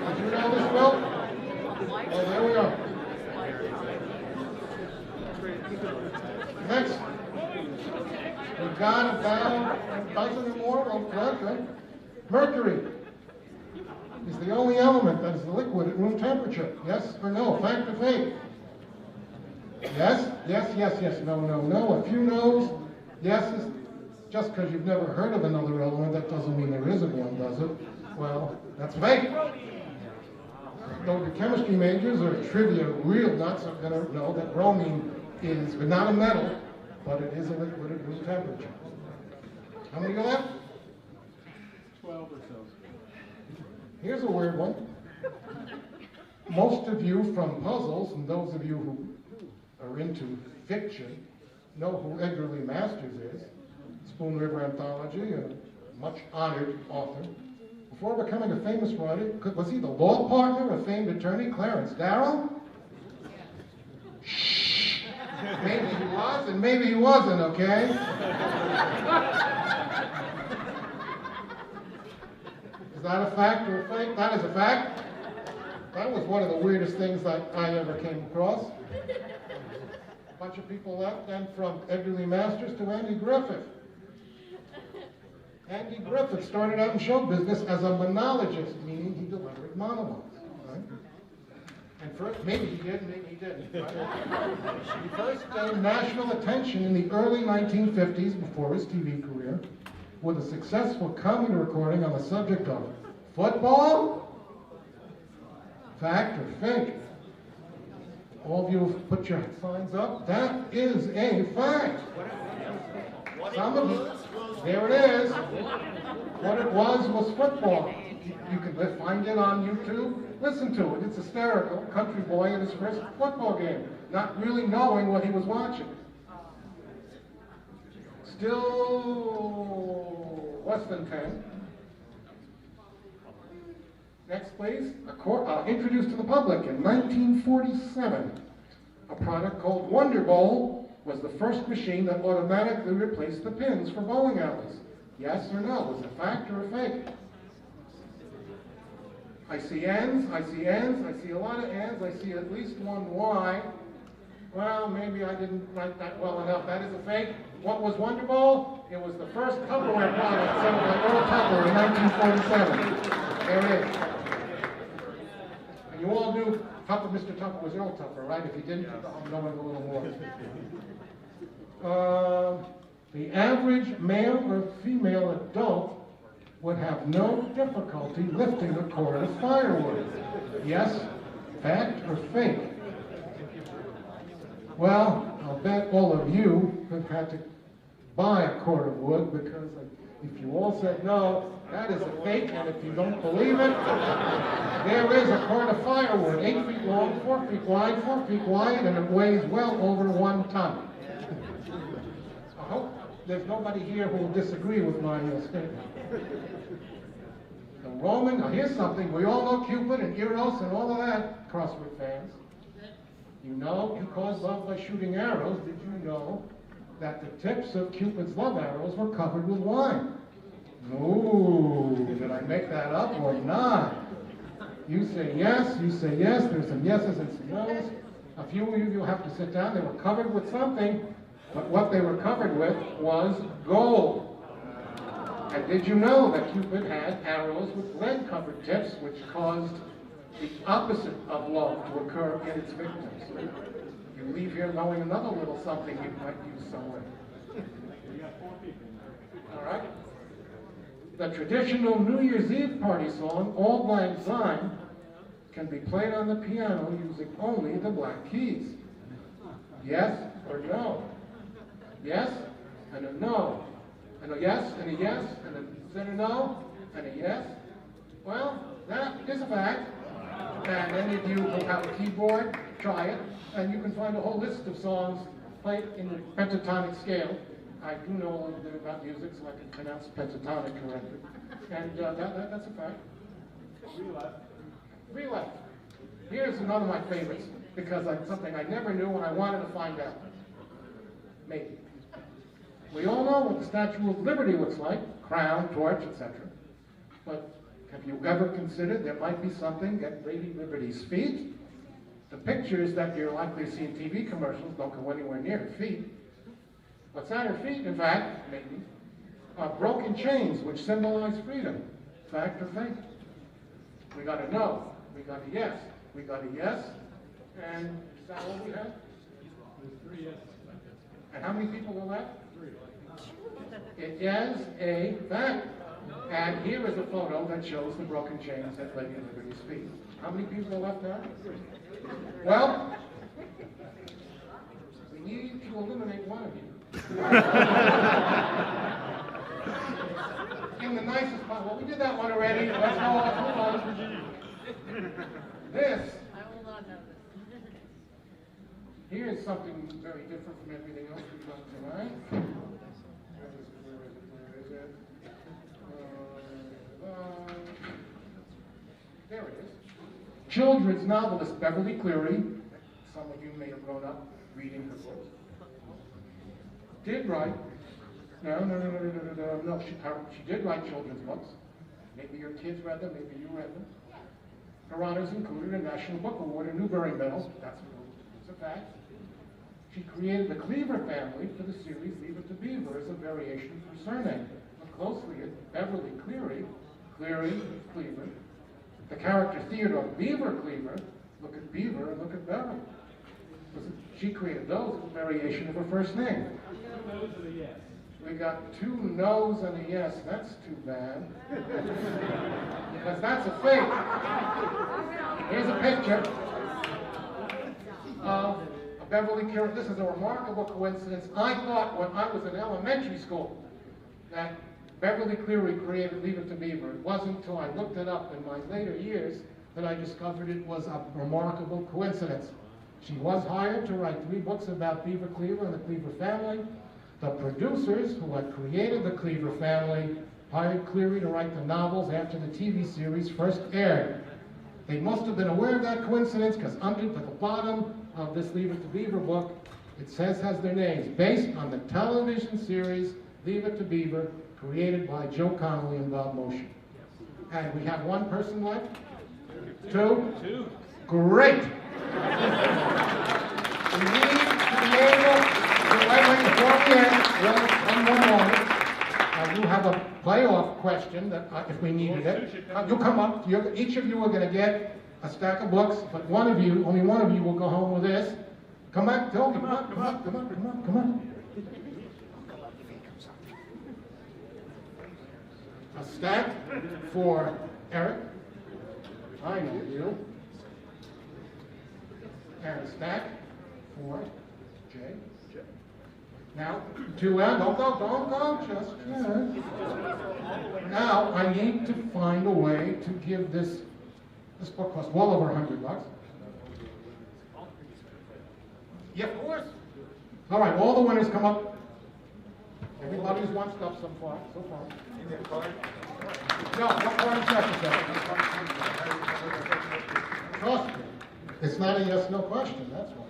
Did you know this, Will? Oh, there we are. Next. We've got about a dozen or more. Okay. Mercury is the only element that is liquid at room temperature. Yes or no? Fact or fake? Yes? Yes. No. A few no's. Yeses. Just because you've never heard of another element, that doesn't mean there isn't one, does it? Well, that's fake. Though your chemistry majors or trivia real nuts are going to know that bromine is not a metal, but it is a liquid at room temperature. How many go left? 12 or so. Here's a weird one. Most of you from puzzles, and those of you who are into fiction, know who Edgar Lee Masters is. Spoon River Anthology, a much honored author. Before becoming a famous writer, was he the law partner of famed attorney Clarence Darrow? Shh. Maybe he was, and maybe he wasn't, okay? Is that a fact or a fake? That is a fact. That was one of the weirdest things that I ever came across. A bunch of people left, and from Edgar Lee Masters to Andy Griffith. Andy Griffith started out in show business as a monologist, meaning he delivered monologues. Right? And first, maybe he did, maybe he didn't. Right? He first gained national attention in the early 1950s before his TV career with a successful comedy recording on the subject of football. Fact or fake? All of you have put your signs up. That is a fact. Some of you, there it is. What it was football. You can find it on YouTube. Listen to it. It's hysterical. Country boy in his first football game, not really knowing what he was watching. Still less than 10. Next, please. Introduced to the public in 1947. A product called Wonder Bowl was the first machine that automatically replaced the pins for bowling alleys. Yes or no? Is it a fact or a fake? I see N's, I see N's, I see a lot of N's, I see at least one Y. Well, maybe I didn't write that well enough. That is a fake. What was Wonder Bowl? It was the first Tupperware product sold by Earl Tupper in 1947. There it is. And you all knew Mr. Tupper was Earl Tupper, right? If you didn't, I'm knowing a little more. The average male or female adult would have no difficulty lifting a cord of firewood. Yes, fact or fake? Well, I'll bet all of you have had to buy a cord of wood, because if you all said no, that is a fake, and if you don't believe it, there is a cord of firewood, 8 feet long, 4 feet wide, 4 feet wide, and it weighs well over 1 ton. I hope there's nobody here who will disagree with my statement. The Roman, now here's something, we all know Cupid and Eros and all of that, Crossword fans. You know, you cause love by shooting arrows. Did you know that the tips of Cupid's love arrows were covered with wine? Ooh, did I make that up or not? You say yes, there's some yeses and some no's. A few of you have to sit down. They were covered with something, but what they were covered with was gold. And did you know that Cupid had arrows with lead-covered tips, which caused the opposite of love to occur in its victims? You leave here knowing another little something you might use somewhere. All right? The traditional New Year's Eve party song, Auld Lang Syne, can be played on the piano using only the black keys. Yes or no? Yes and a no. And a yes and a yes and a no and a yes. Well, that is a fact. And any of you who have a keyboard, try it, and you can find a whole list of songs played in the pentatonic scale. I do know a little bit about music, so I can pronounce pentatonic correctly. And that's a fact. Free left. Here's another of my favorites, because it's something I never knew and I wanted to find out. Maybe. We all know what the Statue of Liberty looks like, crown, torch, etc. But have you ever considered there might be something at Lady Liberty's feet? The pictures that you're likely to see in TV commercials don't go anywhere near her feet. What's at her feet, in fact, maybe, are broken chains which symbolize freedom. Fact or fake? We got a no. We got a yes. We got a yes. And is that what we have? There's 3 yeses. And how many people are left? 3. It is a fact. And here is a photo that shows the broken chains at Lady Liberty's feet. How many people are left now? 3. Well, we need to eliminate one of you. In the nicest part. Well, we did that one already. Let's go on. Hold on. This. I will not know this. Here's something very different from everything else we've done tonight. Where is it? There it is. Children's novelist Beverly Cleary, some of you may have grown up reading her books, did write, no, she did write children's books. Maybe your kids read them, maybe you read them. Her honors included a National Book Award, a Newbery Medal, that's a fact. She created the Cleaver family for the series Leave It to Beaver as a variation of her surname. Look closely at Beverly Cleary, Cleaver. The character Theodore Beaver Cleaver, look at Beaver and look at Beverly. She created those as a variation of her first name. 2 no's and a yes. We got 2 no's and a yes. That's too bad. Because that's a fake. Here's a picture of Beverly Cleary. This is a remarkable coincidence. I thought when I was in elementary school that Beverly Cleary created Leave It to Beaver. It wasn't until I looked it up in my later years that I discovered it was a remarkable coincidence. She was hired to write 3 books about Beaver Cleaver and the Cleaver family. The producers who had created the Cleaver family hired Cleary to write the novels after the TV series first aired. They must have been aware of that coincidence, because under at the bottom of this Leave It to Beaver book, it has their names, based on the television series Leave It to Beaver, created by Joe Connolly and Bob Motion. And we have 1 person left? 2? Great! We need to be able to, before we end, one more moment. You have a playoff question that if we needed it. You come up, each of you are going to get a stack of books, but only one of you will go home with this. Come on, come on. A stack for Eric. I know you. And a stack for Jay. Now, don't go, just yet. Now, I need to find a way to give this book costs well over $100. Yeah, of course. All right, all the winners come up. Everybody's one step so far. No, what part is necessary? Trust me, it's not a yes/no question, that's why.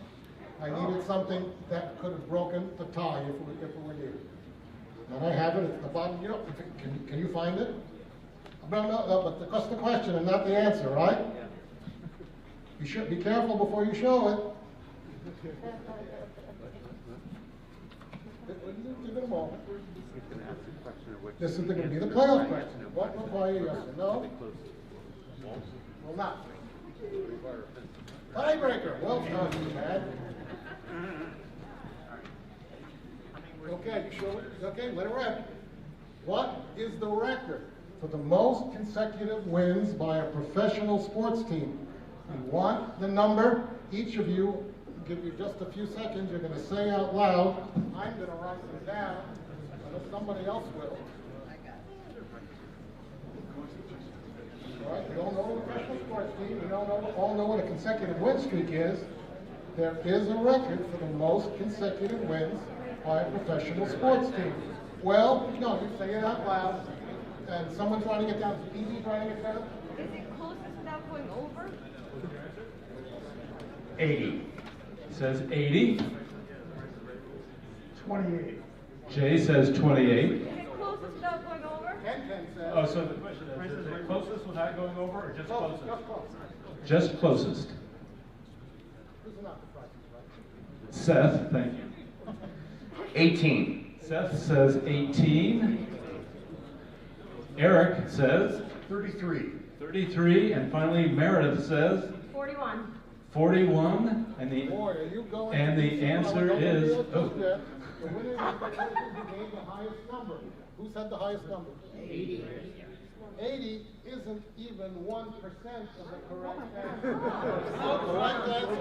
I needed something that could have broken the tie if it were needed. And I have it at the bottom. You know, can you find it? No, but that's the question and not the answer, right? You should be careful before you show it. Give it a moment. This is going to be the playoff question. What require yes or no? Will not. Tiebreaker. Well done, Chad. Okay, you sure? Okay, let it rip. What is the record for the most consecutive wins by a professional sports team? You want the number. Each of you, I'll give you just a few seconds. You're going to say out loud. I'm going to write them down, unless somebody else will. All right, we all know the professional sports team. We all know what a consecutive win streak is. There is a record for the most consecutive wins by a professional sports team. Well, no, you say it out loud, and someone trying to get down. Easy trying to get down. Is it closest without going over? 80. Says 80. 28. Jay says 28. Is it closest without going over? Ken says. Oh, so the question is it closest without going over, or just closest? Just close. Just closest. Who's not the prices, right? Seth, thank you. 18. Seth says 18. Eric says 33. 33. And finally, Meredith says 41. 41. And Boy, are you going and the answer is the winner is the person who gave the highest number. Who said the highest number? 80. 80 isn't even 1% of the correct answer. The correct answer is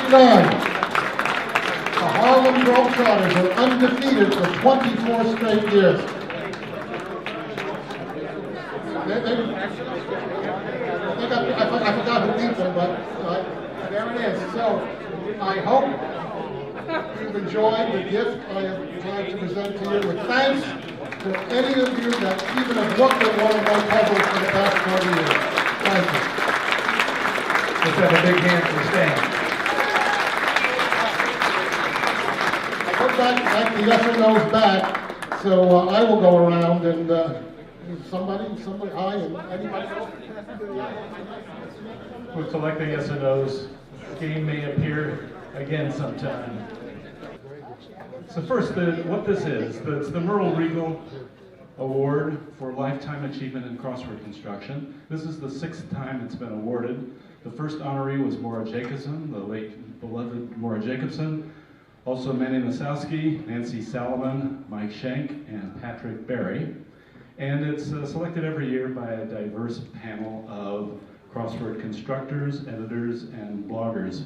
29. The Harlem Globetrotters are undefeated for 24 straight years. I forgot who beat them, but there it is. So I hope you've enjoyed the gift I have tried to present to you. With thanks to any of you that even have looked at one of my puzzles for the past 40 years. Thank you. let's have a big hand for Stan. I put back the yes or no's back, so I will go around and somebody, I, and anybody else. We'll collect the yes or no's. Game may appear again sometime. So first, what this is, it's the Merle Regal Award for Lifetime Achievement in Crossword Construction. This is the 6th time it's been awarded. The first honoree was Maura Jacobson, the late beloved Maura Jacobson. Also Manny Nasowski, Nancy Salomon, Mike Schenk, and Patrick Barry. And it's selected every year by a diverse panel of crossword constructors, editors, and bloggers.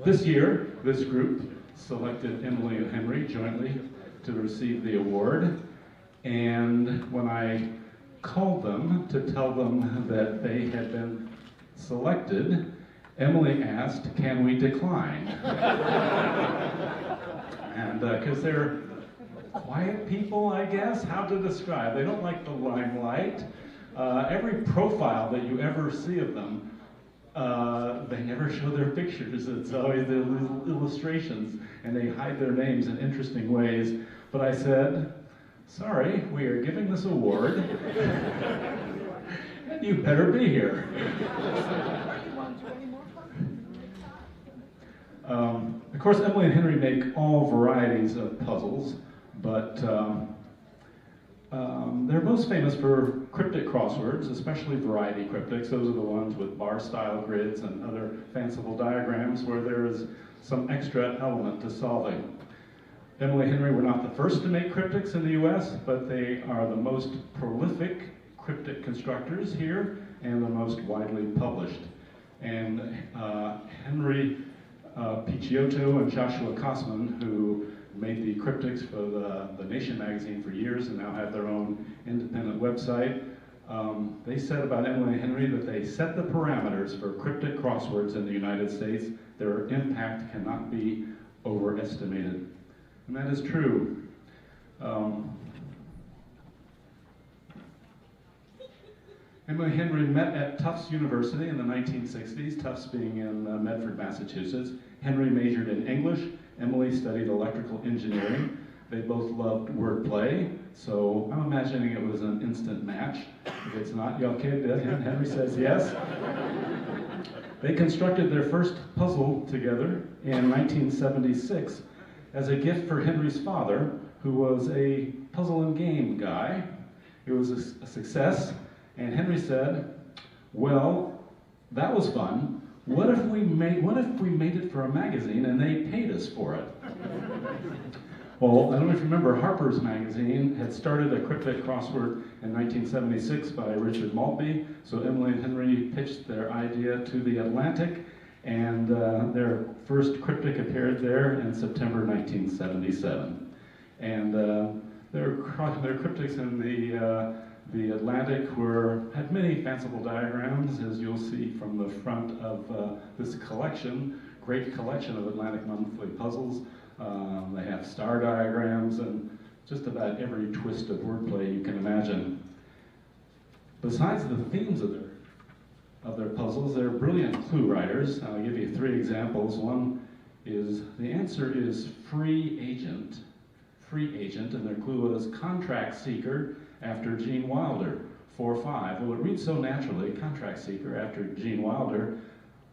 This year, this group selected Emily and Henry jointly to receive the award. And when I called them to tell them that they had been selected, Emily asked, "Can we decline?" And because they're quiet people, I guess, how to describe. They don't like the limelight. Every profile that you ever see of them, they never show their pictures. It's always the illustrations, and they hide their names in interesting ways. But I said, sorry, we are giving this award, and you better be here. Of course, Emily and Henry make all varieties of puzzles, but they're most famous for cryptic crosswords, especially variety cryptics. Those are the ones with bar-style grids and other fanciful diagrams where there is some extra element to solving. Emily and Henry were not the first to make cryptics in the US, but they are the most prolific cryptic constructors here and the most widely published. And Henry Picciotto and Joshua Kosman, who made the cryptics for the Nation magazine for years and now have their own independent website, they said about Emily and Henry that they set the parameters for cryptic crosswords in the United States. Their impact cannot be overestimated. And that is true. Emily and Henry met at Tufts University in the 1960s, Tufts being in Medford, Massachusetts. Henry majored in English. Emily studied electrical engineering. They both loved wordplay, so I'm imagining it was an instant match. If it's not, you okay? Henry says yes. They constructed their first puzzle together in 1976 as a gift for Henry's father, who was a puzzle and game guy. It was a success, and Henry said, well, that was fun. What if we made it for a magazine and they paid us for it? Well, I don't know if you remember, Harper's Magazine had started a cryptic crossword in 1976 by Richard Maltby, so Emily and Henry pitched their idea to the Atlantic, and their first cryptic appeared there in September 1977. And their cryptics in the Atlantic had many fanciful diagrams, as you'll see from the front of this collection, great collection of Atlantic monthly puzzles. They have star diagrams and just about every twist of wordplay you can imagine. Besides the themes of their puzzles, they're brilliant clue writers. I'll give you 3 examples. One is, the answer is free agent, and their clue was contract seeker after Gene Wilder, 4-5. Well, it reads so naturally, contract seeker after Gene Wilder.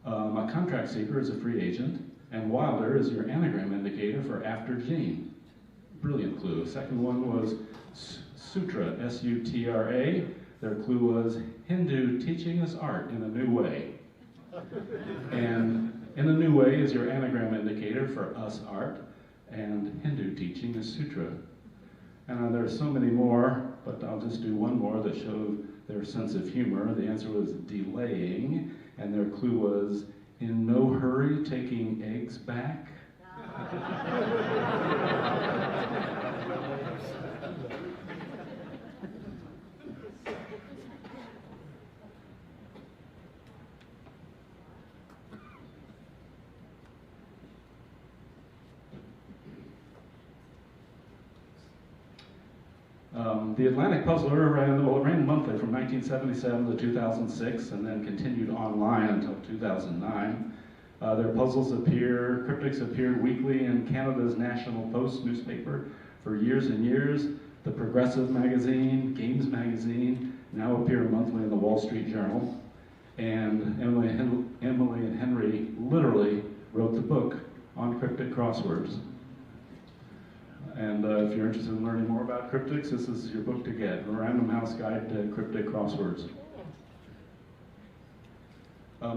A contract seeker is a free agent, and Wilder is your anagram indicator for after Gene. Brilliant clue. Second one was Sutra, S-U-T-R-A. Their clue was Hindu teaching us art in a new way. And in a new way is your anagram indicator for us art, and Hindu teaching is Sutra. And there are so many more, but I'll just do one more that showed their sense of humor. The answer was delaying, and their clue was in no hurry taking eggs back. The Atlantic Puzzler ran monthly from 1977 to 2006 and then continued online until 2009. Their puzzles cryptics appeared weekly in Canada's National Post newspaper for years and years. The Progressive magazine, Games magazine, now appear monthly in the Wall Street Journal. And Emily and Henry literally wrote the book on cryptic crosswords. And if you're interested in learning more about cryptics, this is your book to get, A Random House Guide to Cryptic Crosswords.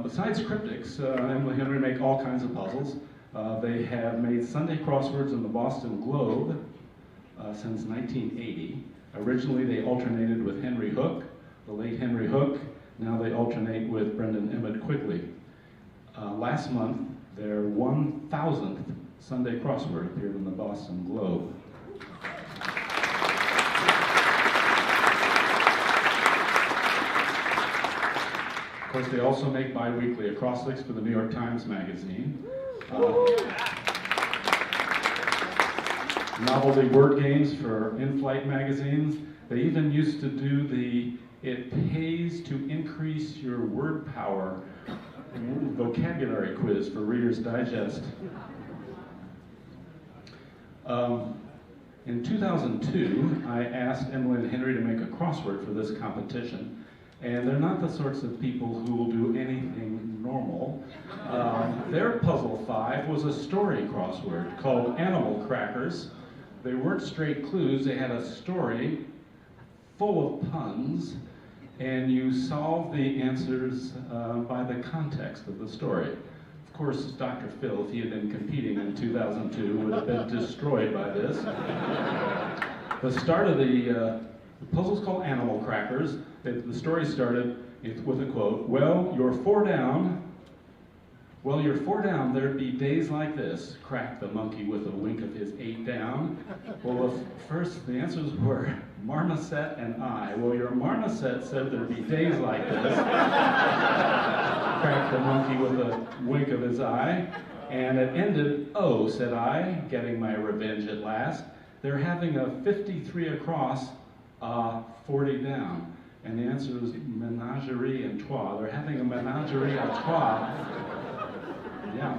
Besides cryptics, Emily and Henry make all kinds of puzzles. They have made Sunday crosswords in the Boston Globe since 1980. Originally, they alternated with Henry Hook, the late Henry Hook. Now they alternate with Brendan Emmett Quigley. Last month, their 1,000th Sunday crossword appeared in the Boston Globe. Of course, they also make bi-weekly acrostics for the New York Times Magazine. Novelty word games for in-flight magazines. They even used to do the "it pays to increase your word power" vocabulary quiz for Reader's Digest. In 2002, I asked Emily and Henry to make a crossword for this competition, and they're not the sorts of people who will do anything normal. Their Puzzle 5 was a story crossword called Animal Crackers. They weren't straight clues, they had a story full of puns, and you solved the answers by the context of the story. Of course, Dr. Phil, if he had been competing in 2002, would have been destroyed by this. The start of the puzzle's called Animal Crackers. The story started with a quote, "Well, you're 4 down, Well, you're 4 down, there'd be days like this, cracked the monkey with a wink of his 8 down. Well, the answers were marmoset and I. Well, your marmoset said there'd be days like this, cracked the monkey with a wink of his eye. And it ended, oh, said I, getting my revenge at last. They're having a 53 across, 40 down. And the answer is menagerie and trois. They're having a menagerie à trois. Yeah.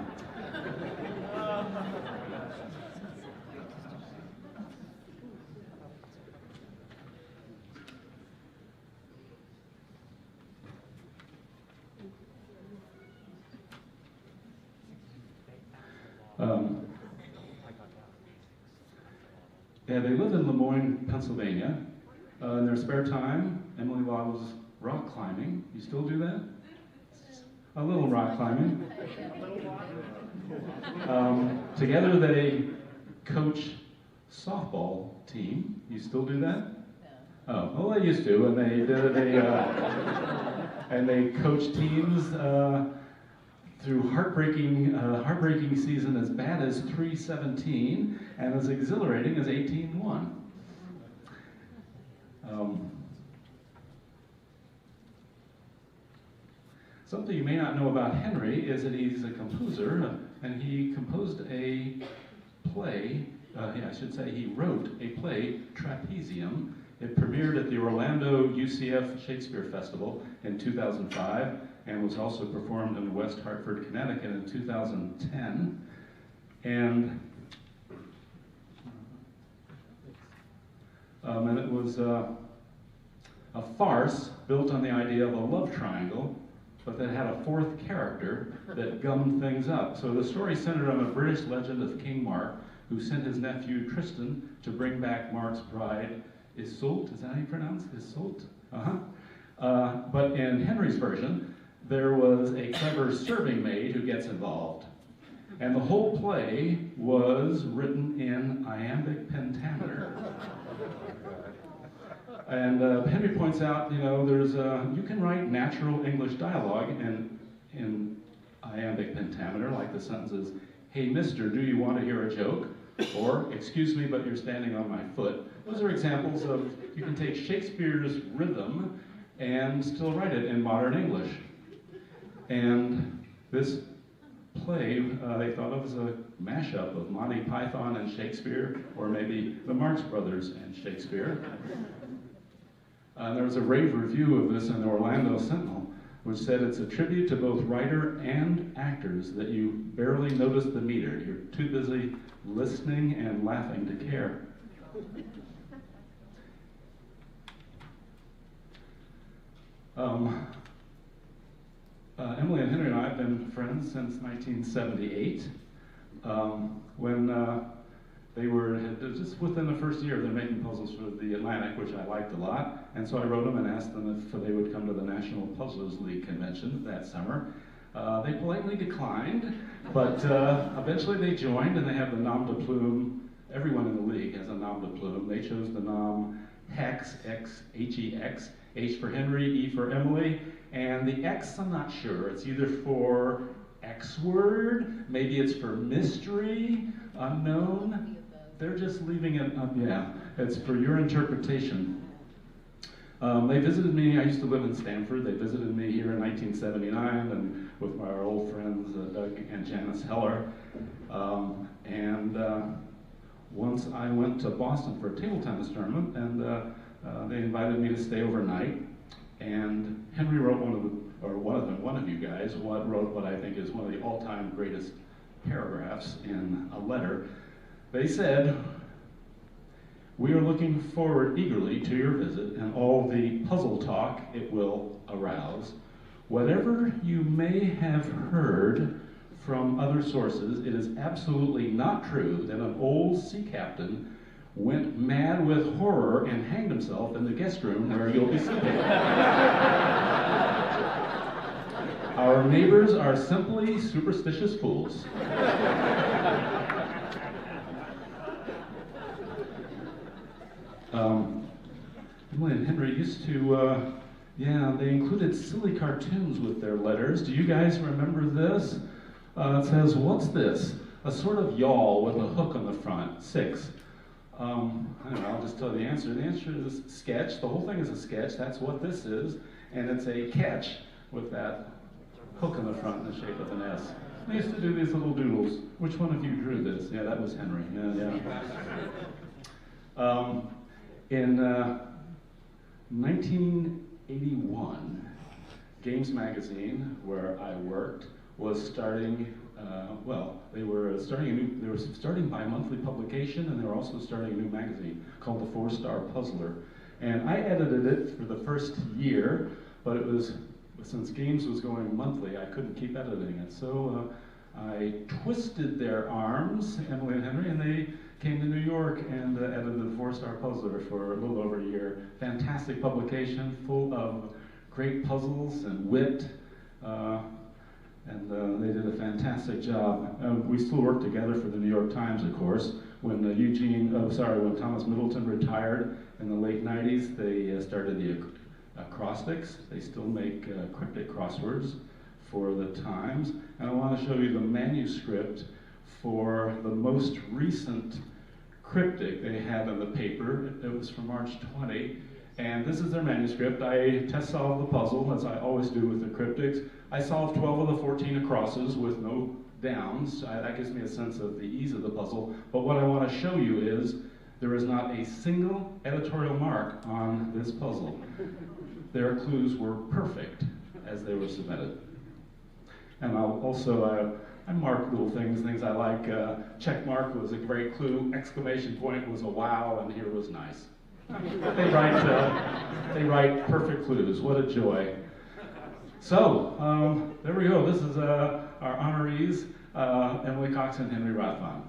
Yeah, they live in Lemoyne, Pennsylvania. In their spare time, Emily loves rock climbing. You still do that? A little rock climbing. Together they coach softball team. You still do that? Oh, well, they used to, and they coach teams through heartbreaking season as bad as 3-17 and as exhilarating as 18-1. Something you may not know about Henry is that he's a composer, and he composed a play, he wrote a play, Trapezium. It premiered at the Orlando UCF Shakespeare Festival in 2005, and was also performed in West Hartford, Connecticut in 2010. And it was a farce built on the idea of a love triangle, but that had a 4th character that gummed things up. So the story centered on a British legend of King Mark, who sent his nephew Tristan to bring back Mark's bride, Iseult. Is that how you pronounce it? Iseult? But in Henry's version, there was a clever serving maid who gets involved. And the whole play was written in iambic pentameter. And Henry points out, you can write natural English dialogue in iambic pentameter, like the sentences, "Hey, mister, do you want to hear a joke?" Or, "Excuse me, but you're standing on my foot." Those are examples of, you can take Shakespeare's rhythm and still write it in modern English. And this play they thought of as a mashup of Monty Python and Shakespeare, or maybe the Marx Brothers and Shakespeare. There was a rave review of this in the Orlando Sentinel, which said it's a tribute to both writer and actors that you barely notice the meter. You're too busy listening and laughing to care. Emily and Henry and I have been friends since 1978, when they were just within the first year. They're making puzzles for the Atlantic, which I liked a lot, and so I wrote them and asked them if they would come to the National Puzzlers League convention that summer. They politely declined, but eventually they joined, and they have the nom de plume. Everyone in the league has a nom de plume. They chose the nom Hex, H-E-X, H for Henry, E for Emily, and the X, I'm not sure. It's either for X word, maybe it's for mystery, unknown. They're just leaving it up, it's for your interpretation. They visited me, I used to live in Stanford. They visited me here in 1979 and with my old friends Doug and Janice Heller. Once I went to Boston for a table tennis tournament, and they invited me to stay overnight. And Henry wrote one of you guys wrote what I think is one of the all-time greatest paragraphs in a letter. They said, "We are looking forward eagerly to your visit and all the puzzle talk it will arouse. Whatever you may have heard from other sources, it is absolutely not true that an old sea captain went mad with horror and hanged himself in the guest room where you'll be sitting. Our neighbors are simply superstitious fools." Emily and Henry used to, they included silly cartoons with their letters. Do you guys remember this? It says, what's this? A sort of yawl with a hook on the front. 6. I don't know, I'll just tell you the answer. The answer is sketch. The whole thing is a sketch. That's what this is. And it's a catch with that hook on the front in the shape of an S. I used to do these little doodles. Which one of you drew this? Yeah, that was Henry. Yeah. In 1981, Games Magazine, where I worked, was starting. They were starting bi-monthly publication, and they were also starting a new magazine called the 4-Star Puzzler. And I edited it for the first year, but it was, since Games was going monthly, I couldn't keep editing it. So I twisted their arms, Emily and Henry, and they came to New York and edited the 4-Star Puzzler for a little over a year. Fantastic publication, full of great puzzles and wit. And they did a fantastic job. We still work together for the New York Times, of course. When when Thomas Middleton retired in the late 90s, they started the acrostics. They still make cryptic crosswords for the Times. And I want to show you the manuscript for the most recent cryptic they had on the paper. It was from March 20. And this is their manuscript. I test solved the puzzle, as I always do with the cryptics. I solved 12 of the 14 acrosses with no downs. That gives me a sense of the ease of the puzzle. But what I want to show you is there is not a single editorial mark on this puzzle. Their clues were perfect as they were submitted. And I'll also, I mark little things I like. Check mark was a great clue. Exclamation point was a wow, and here was nice. They write perfect clues. What a joy. So, there we go. This is our honorees, Emily Cox and Henry Rothman.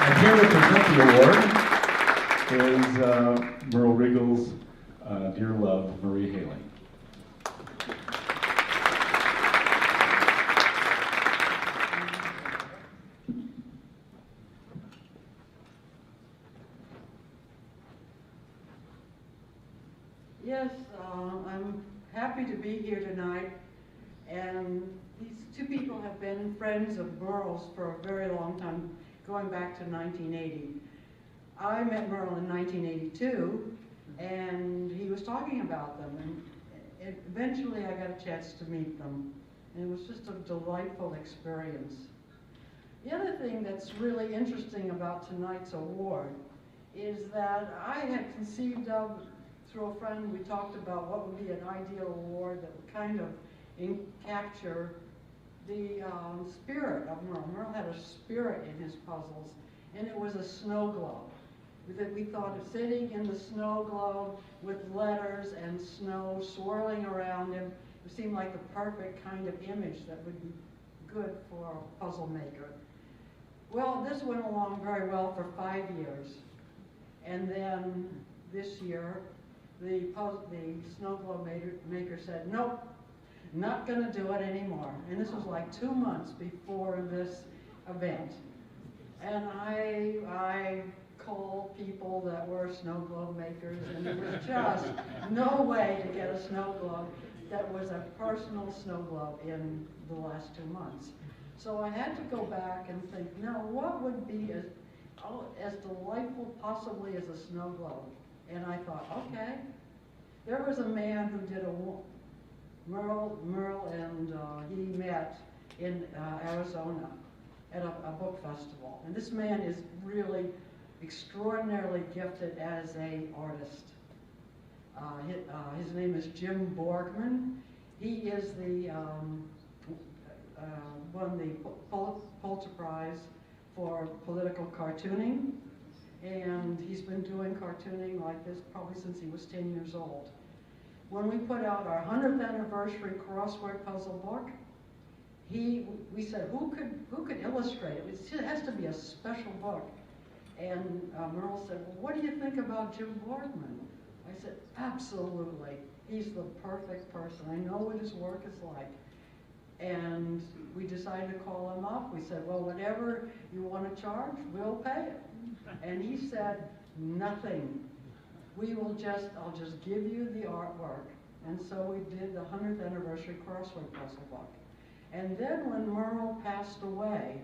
And here to present the award is Merle Riggle's Dear Love, Marie Haley. Yes, I'm happy to be here tonight, and these two people have been friends of Merle's for a very long time, going back to 1980. I met Merle in 1982, and he was talking about them, and eventually I got a chance to meet them, and it was just a delightful experience. The other thing that's really interesting about tonight's award is that I had conceived of, through a friend, we talked about what would be an ideal award that would kind of capture the spirit of Merle. Merle had a spirit in his puzzles, and it was a snow globe. We thought of sitting in the snow globe with letters and snow swirling around him. It seemed like the perfect kind of image that would be good for a puzzle maker. Well, this went along very well for 5 years. And then this year, the snow globe maker said, nope, not going to do it anymore. And this was like 2 months before this event. And I called people that were snow globe makers, and there was just no way to get a snow globe that was a personal snow globe in the last 2 months. So I had to go back and think, now what would be as delightful possibly as a snow globe? And I thought, okay, there was a man who did Merle and he met in Arizona at a book festival. And this man is really extraordinarily gifted as an artist. His name is Jim Borgman. He is won the Pulitzer Prize for political cartooning, and he's been doing cartooning like this probably since he was 10 years old. When we put out our 100th anniversary crossword puzzle book, we said, who could illustrate it? It has to be a special book. And Merle said, well, what do you think about Jim Borgman? I said, absolutely. He's the perfect person. I know what his work is like. And we decided to call him up. We said, well, whatever you want to charge, we'll pay it. And he said, nothing. I'll just give you the artwork. And so we did the 100th anniversary Crossword puzzle book. And then when Merle passed away,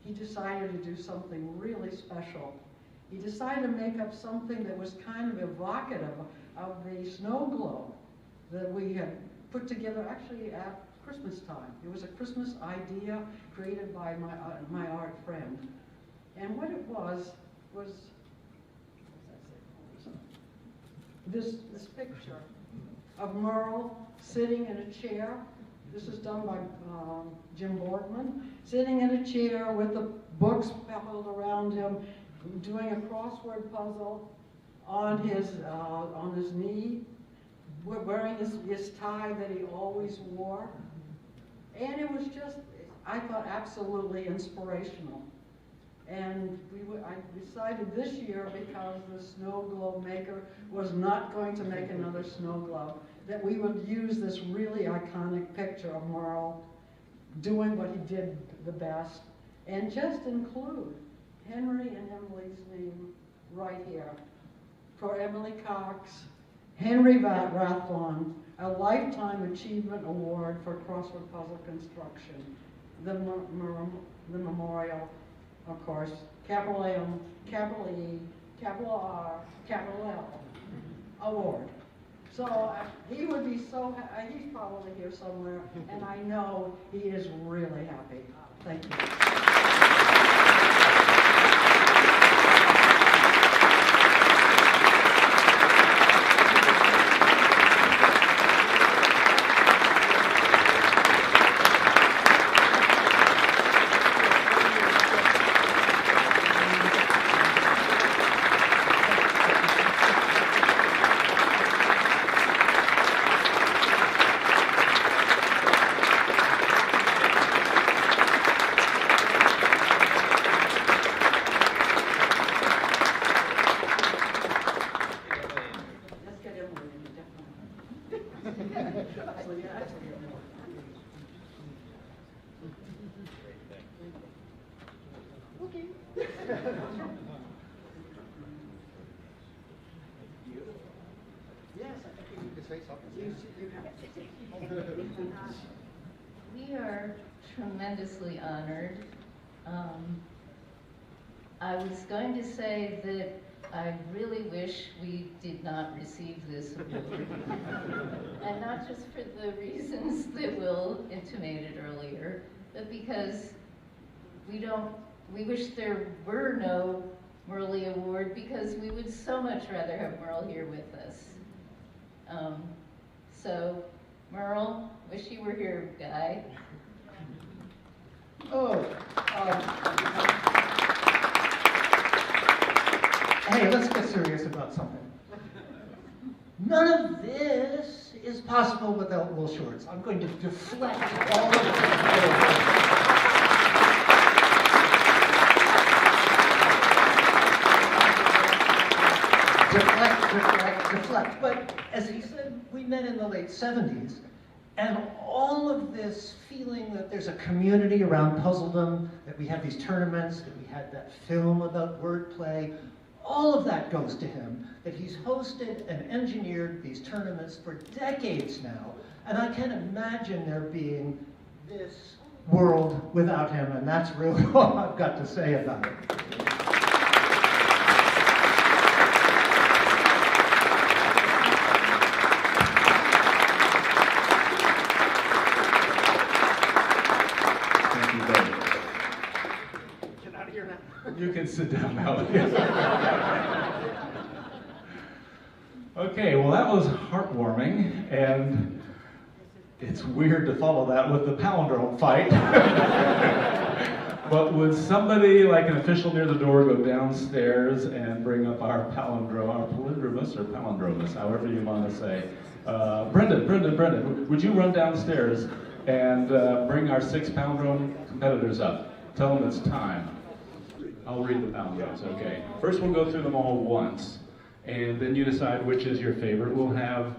he decided to do something really special. He decided to make up something that was kind of evocative of the snow globe that we had put together actually at Christmas time. It was a Christmas idea created by my art friend. And what it was this picture of Merle sitting in a chair. This is done by Jim Borgman, sitting in a chair with the books held around him, doing a crossword puzzle on his knee, wearing his tie that he always wore. And it was just, I thought, absolutely inspirational. And I decided this year, because the snow globe maker was not going to make another snow globe, that we would use this really iconic picture of Merle doing what he did the best, and just include Henry and Emily's name right here. For Emily Cox, Henry Rathbone, a Lifetime Achievement Award for Crossword Puzzle Construction. The memorial, of course, capital M, capital E, capital R, capital L, award. So he would be so happy. He's probably here somewhere, and I know he is really happy. Thank you. We are tremendously honored. I was going to say that I really wish we did not receive this award. And not just for the reasons that Will intimated earlier, but because we wish there were no Merle Award, because we would so much rather have Merle here with us. So, Merle, wish you were here, guy. Hey, let's get serious about something. None of this is possible without Will Shorts. I'm going to deflect all of this. Deflect. But as he said, we met in the late 70s, and all of this feeling that there's a community around puzzledom, that we have these tournaments, that we had that film about wordplay, all of that goes to him, that he's hosted and engineered these tournaments for decades now, and I can't imagine there being this world without him, and that's really all I've got to say about it. You can sit down now. Okay, well that was heartwarming, and it's weird to follow that with the palindrome fight. But would somebody, like an official near the door, go downstairs and bring up our palindromist or palindromist, however you want to say. Brendan, would you run downstairs And bring our 6 Palindrome competitors up. Tell them it's time. I'll read the Palindromes, okay. First we'll go through them all once, and then you decide which is your favorite. We'll have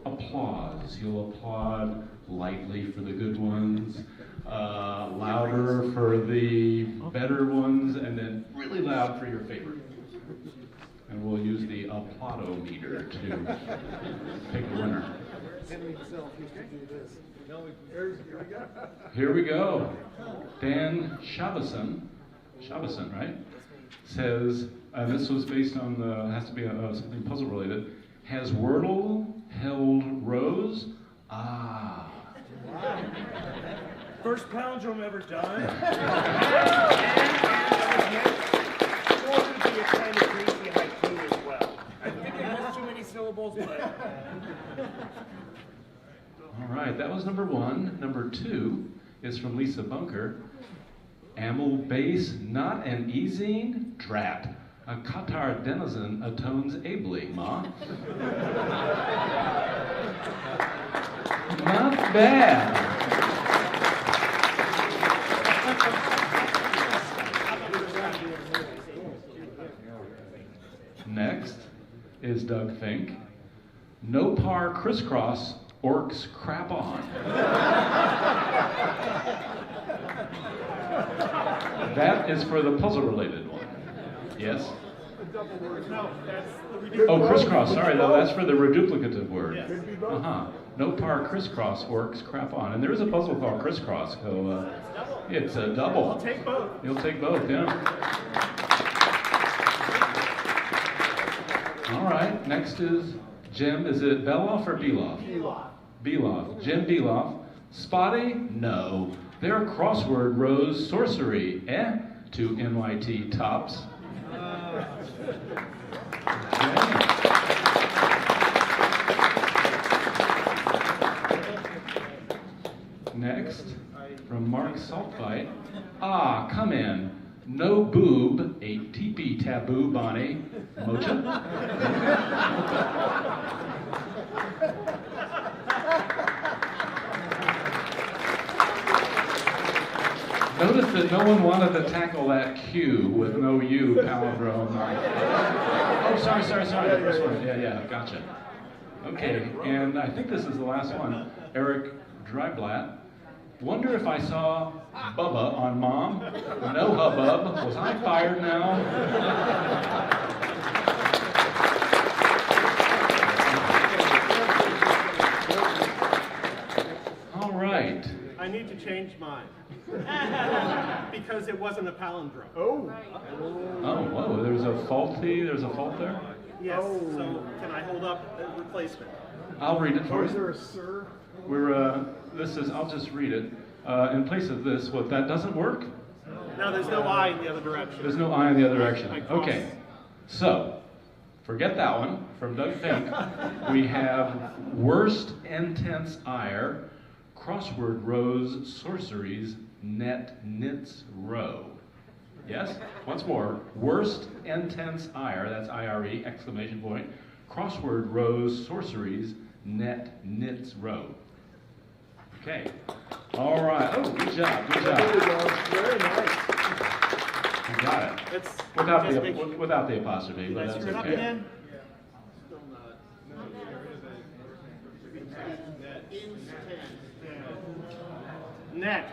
applause. You'll applaud lightly for the good ones, louder for the better ones, and then really loud for your favorite. And we'll use the applaudometer to pick a winner. Here we go. Dan Shabason, right? Says, this was based on has to be something puzzle related. Has Wordle held Rose? Ah. Wow. First palindrome ever done. Or to be a kind of crazy haiku as well. I think it has too many syllables, but. All right, that was number 1. Number 2 is from Lisa Bunker. Amel base not an easing drat. A Qatar denizen atones ably, ma. Not bad. Next is Doug Fink. No par crisscross, orcs crap on. That is for the puzzle-related one. Yes? No, that's the Oh, crisscross. Sorry, though. That's for the reduplicative word. Yes. No par crisscross, orcs crap on. And there is a puzzle called crisscross, so it's a double. I'll take both. You'll take both, yeah. All right. Next is Jim. Is it Beloff or Beloff? Beloff. Jim Beloff. Spotty? No. Their crossword rose sorcery, to NYT tops. Next, from Mark Saltfight. Ah, come in. No boob, a teepee taboo, Bonnie. Mocha? Notice that no one wanted to tackle that Q with no U palindrome. Oh, sorry. The first one. Yeah, gotcha. Okay, and I think this is the last one. Eric Dryblatt. Wonder if I saw Bubba on Mom. No hubbub. Was I fired now? All right. I need to change mine. Because it wasn't a palindrome. Oh, whoa, there's a fault there? Yes, so can I hold up a replacement? I'll read it for you. Is there a sir? I'll just read it. In place of this, that doesn't work? No, there's no I in the other direction. There's no I in the other direction. Okay, so, forget that one from Doug Fink. We have worst intense ire, crossword rose, sorceries, net knits row. Yes? Once more. Worst intense ire, that's IRE, exclamation point. Crossword rose, sorceries, net knits row. Okay. All right. Oh, good job. There you go. Very nice. You got it. It's Without the apostrophe, but that's screw it up okay. again? Net.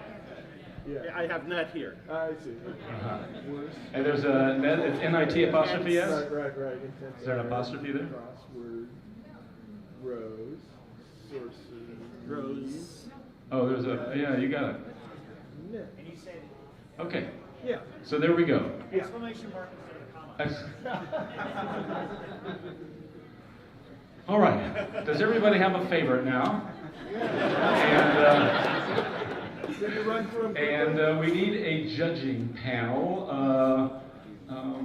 Yeah. I have net here. I see. And there's a net, it's NIT apostrophe, yes? Right. Is there an apostrophe there? Crossword, rose, sorcery, Rose. Oh, there's yeah, you got it. net. Okay. Yeah. So there we go. Exclamation mark instead of comma. All right. Does everybody have a favorite now? And we need a judging panel.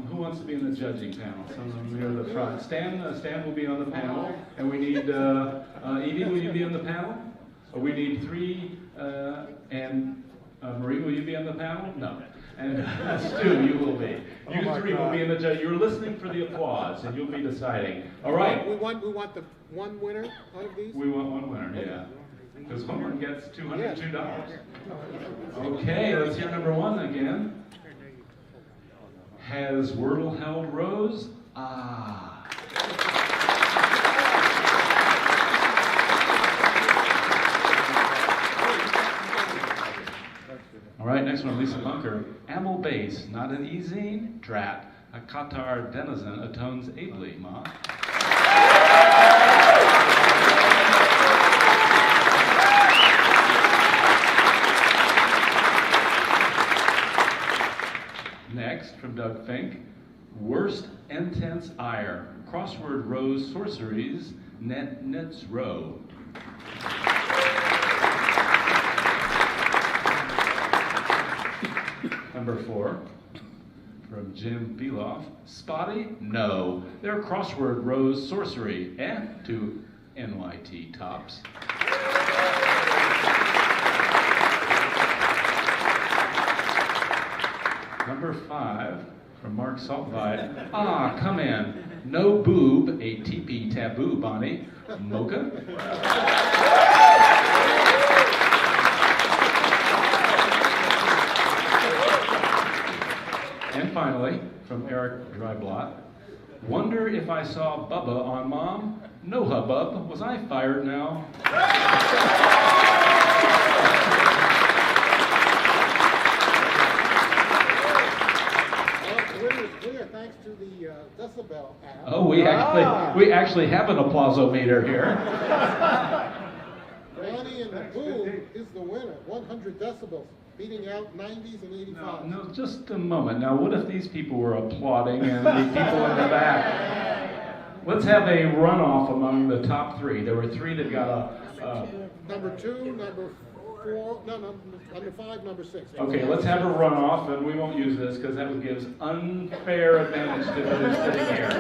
Who wants to be in the judging panel? Someone near the front. Stan will be on the panel, and we need Evie. Will you be on the panel? We need 3, and Marie. Will you be on the panel? No. And Stu, you will be. You 3 will be in the judge. You're listening for the applause, and you'll be deciding. All right. We want the one winner out of these? We want one winner. Yeah. Because someone gets $202. Okay, let's hear number one again. Has Wordle held Rose? Ah. All right, next one, Lisa Bunker. Amel base, not an ezine, drat. A Qatar denizen atones ably, ma. Next, from Doug Fink. Worst intense ire. Crossword rose sorceries, nets row. Number 4, from Jim Beloff. Spotty? No. Their crossword rose sorcery. To NYT tops. Number 5, from Mark Saltvide. Ah, come in. No boob, a teepee taboo, Bonnie. Mocha? And finally, from Eric Dryblatt. Wonder if I saw Bubba on Mom? No hubbub. Was I fired now? Clear, thanks to the decibel app. Oh, we actually have an applausometer here. Ronnie and the Boom is the winner, 100 decibels, beating out 90s and 85s. No, just a moment. Now, what if these people were applauding and the people in the back? Let's have a runoff among the top 3. There were 3 that got a... Number 2, number 4, number 5, number 6. Okay, let's have a runoff, and we won't use this because that gives unfair advantage to those sitting here.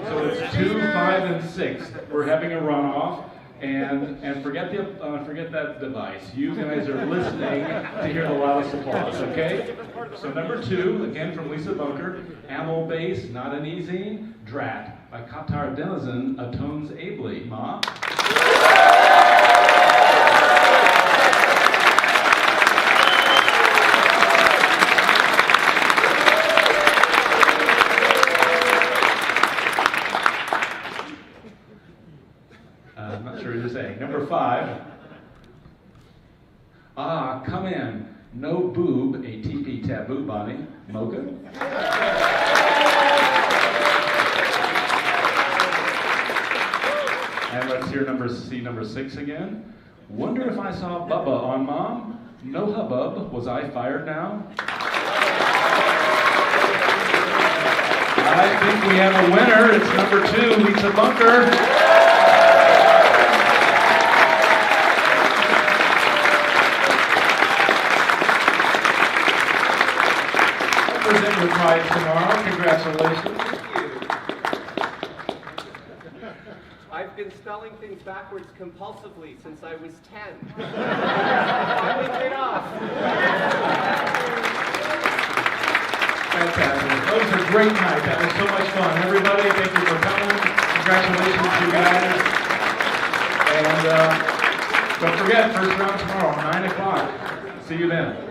So it's 2, 5, and 6. We're having a runoff, and forget that device. You guys are listening to hear the loudest applause, okay? So number 2, again from Lisa Bunker, Amel base, not an ezine, drat. By Qatar denizen, atones ably, ma. I'm not sure what you're saying. Number 5. Ah, come in. No boob, a teepee taboo, Bonnie. Mocha? And let's hear number 6 again. Wonder if I saw Bubba on Mom? No hubbub. Was I fired now? I think we have a winner. It's number 2, Lisa Bunker. Present your prize tomorrow. Congratulations. I've been spelling things backwards compulsively since I was 10. Finally paid off. Fantastic. That was a great night. That was so much fun. Everybody, thank you for coming. Congratulations to you guys. And don't forget, first round tomorrow, 9 o'clock. See you then.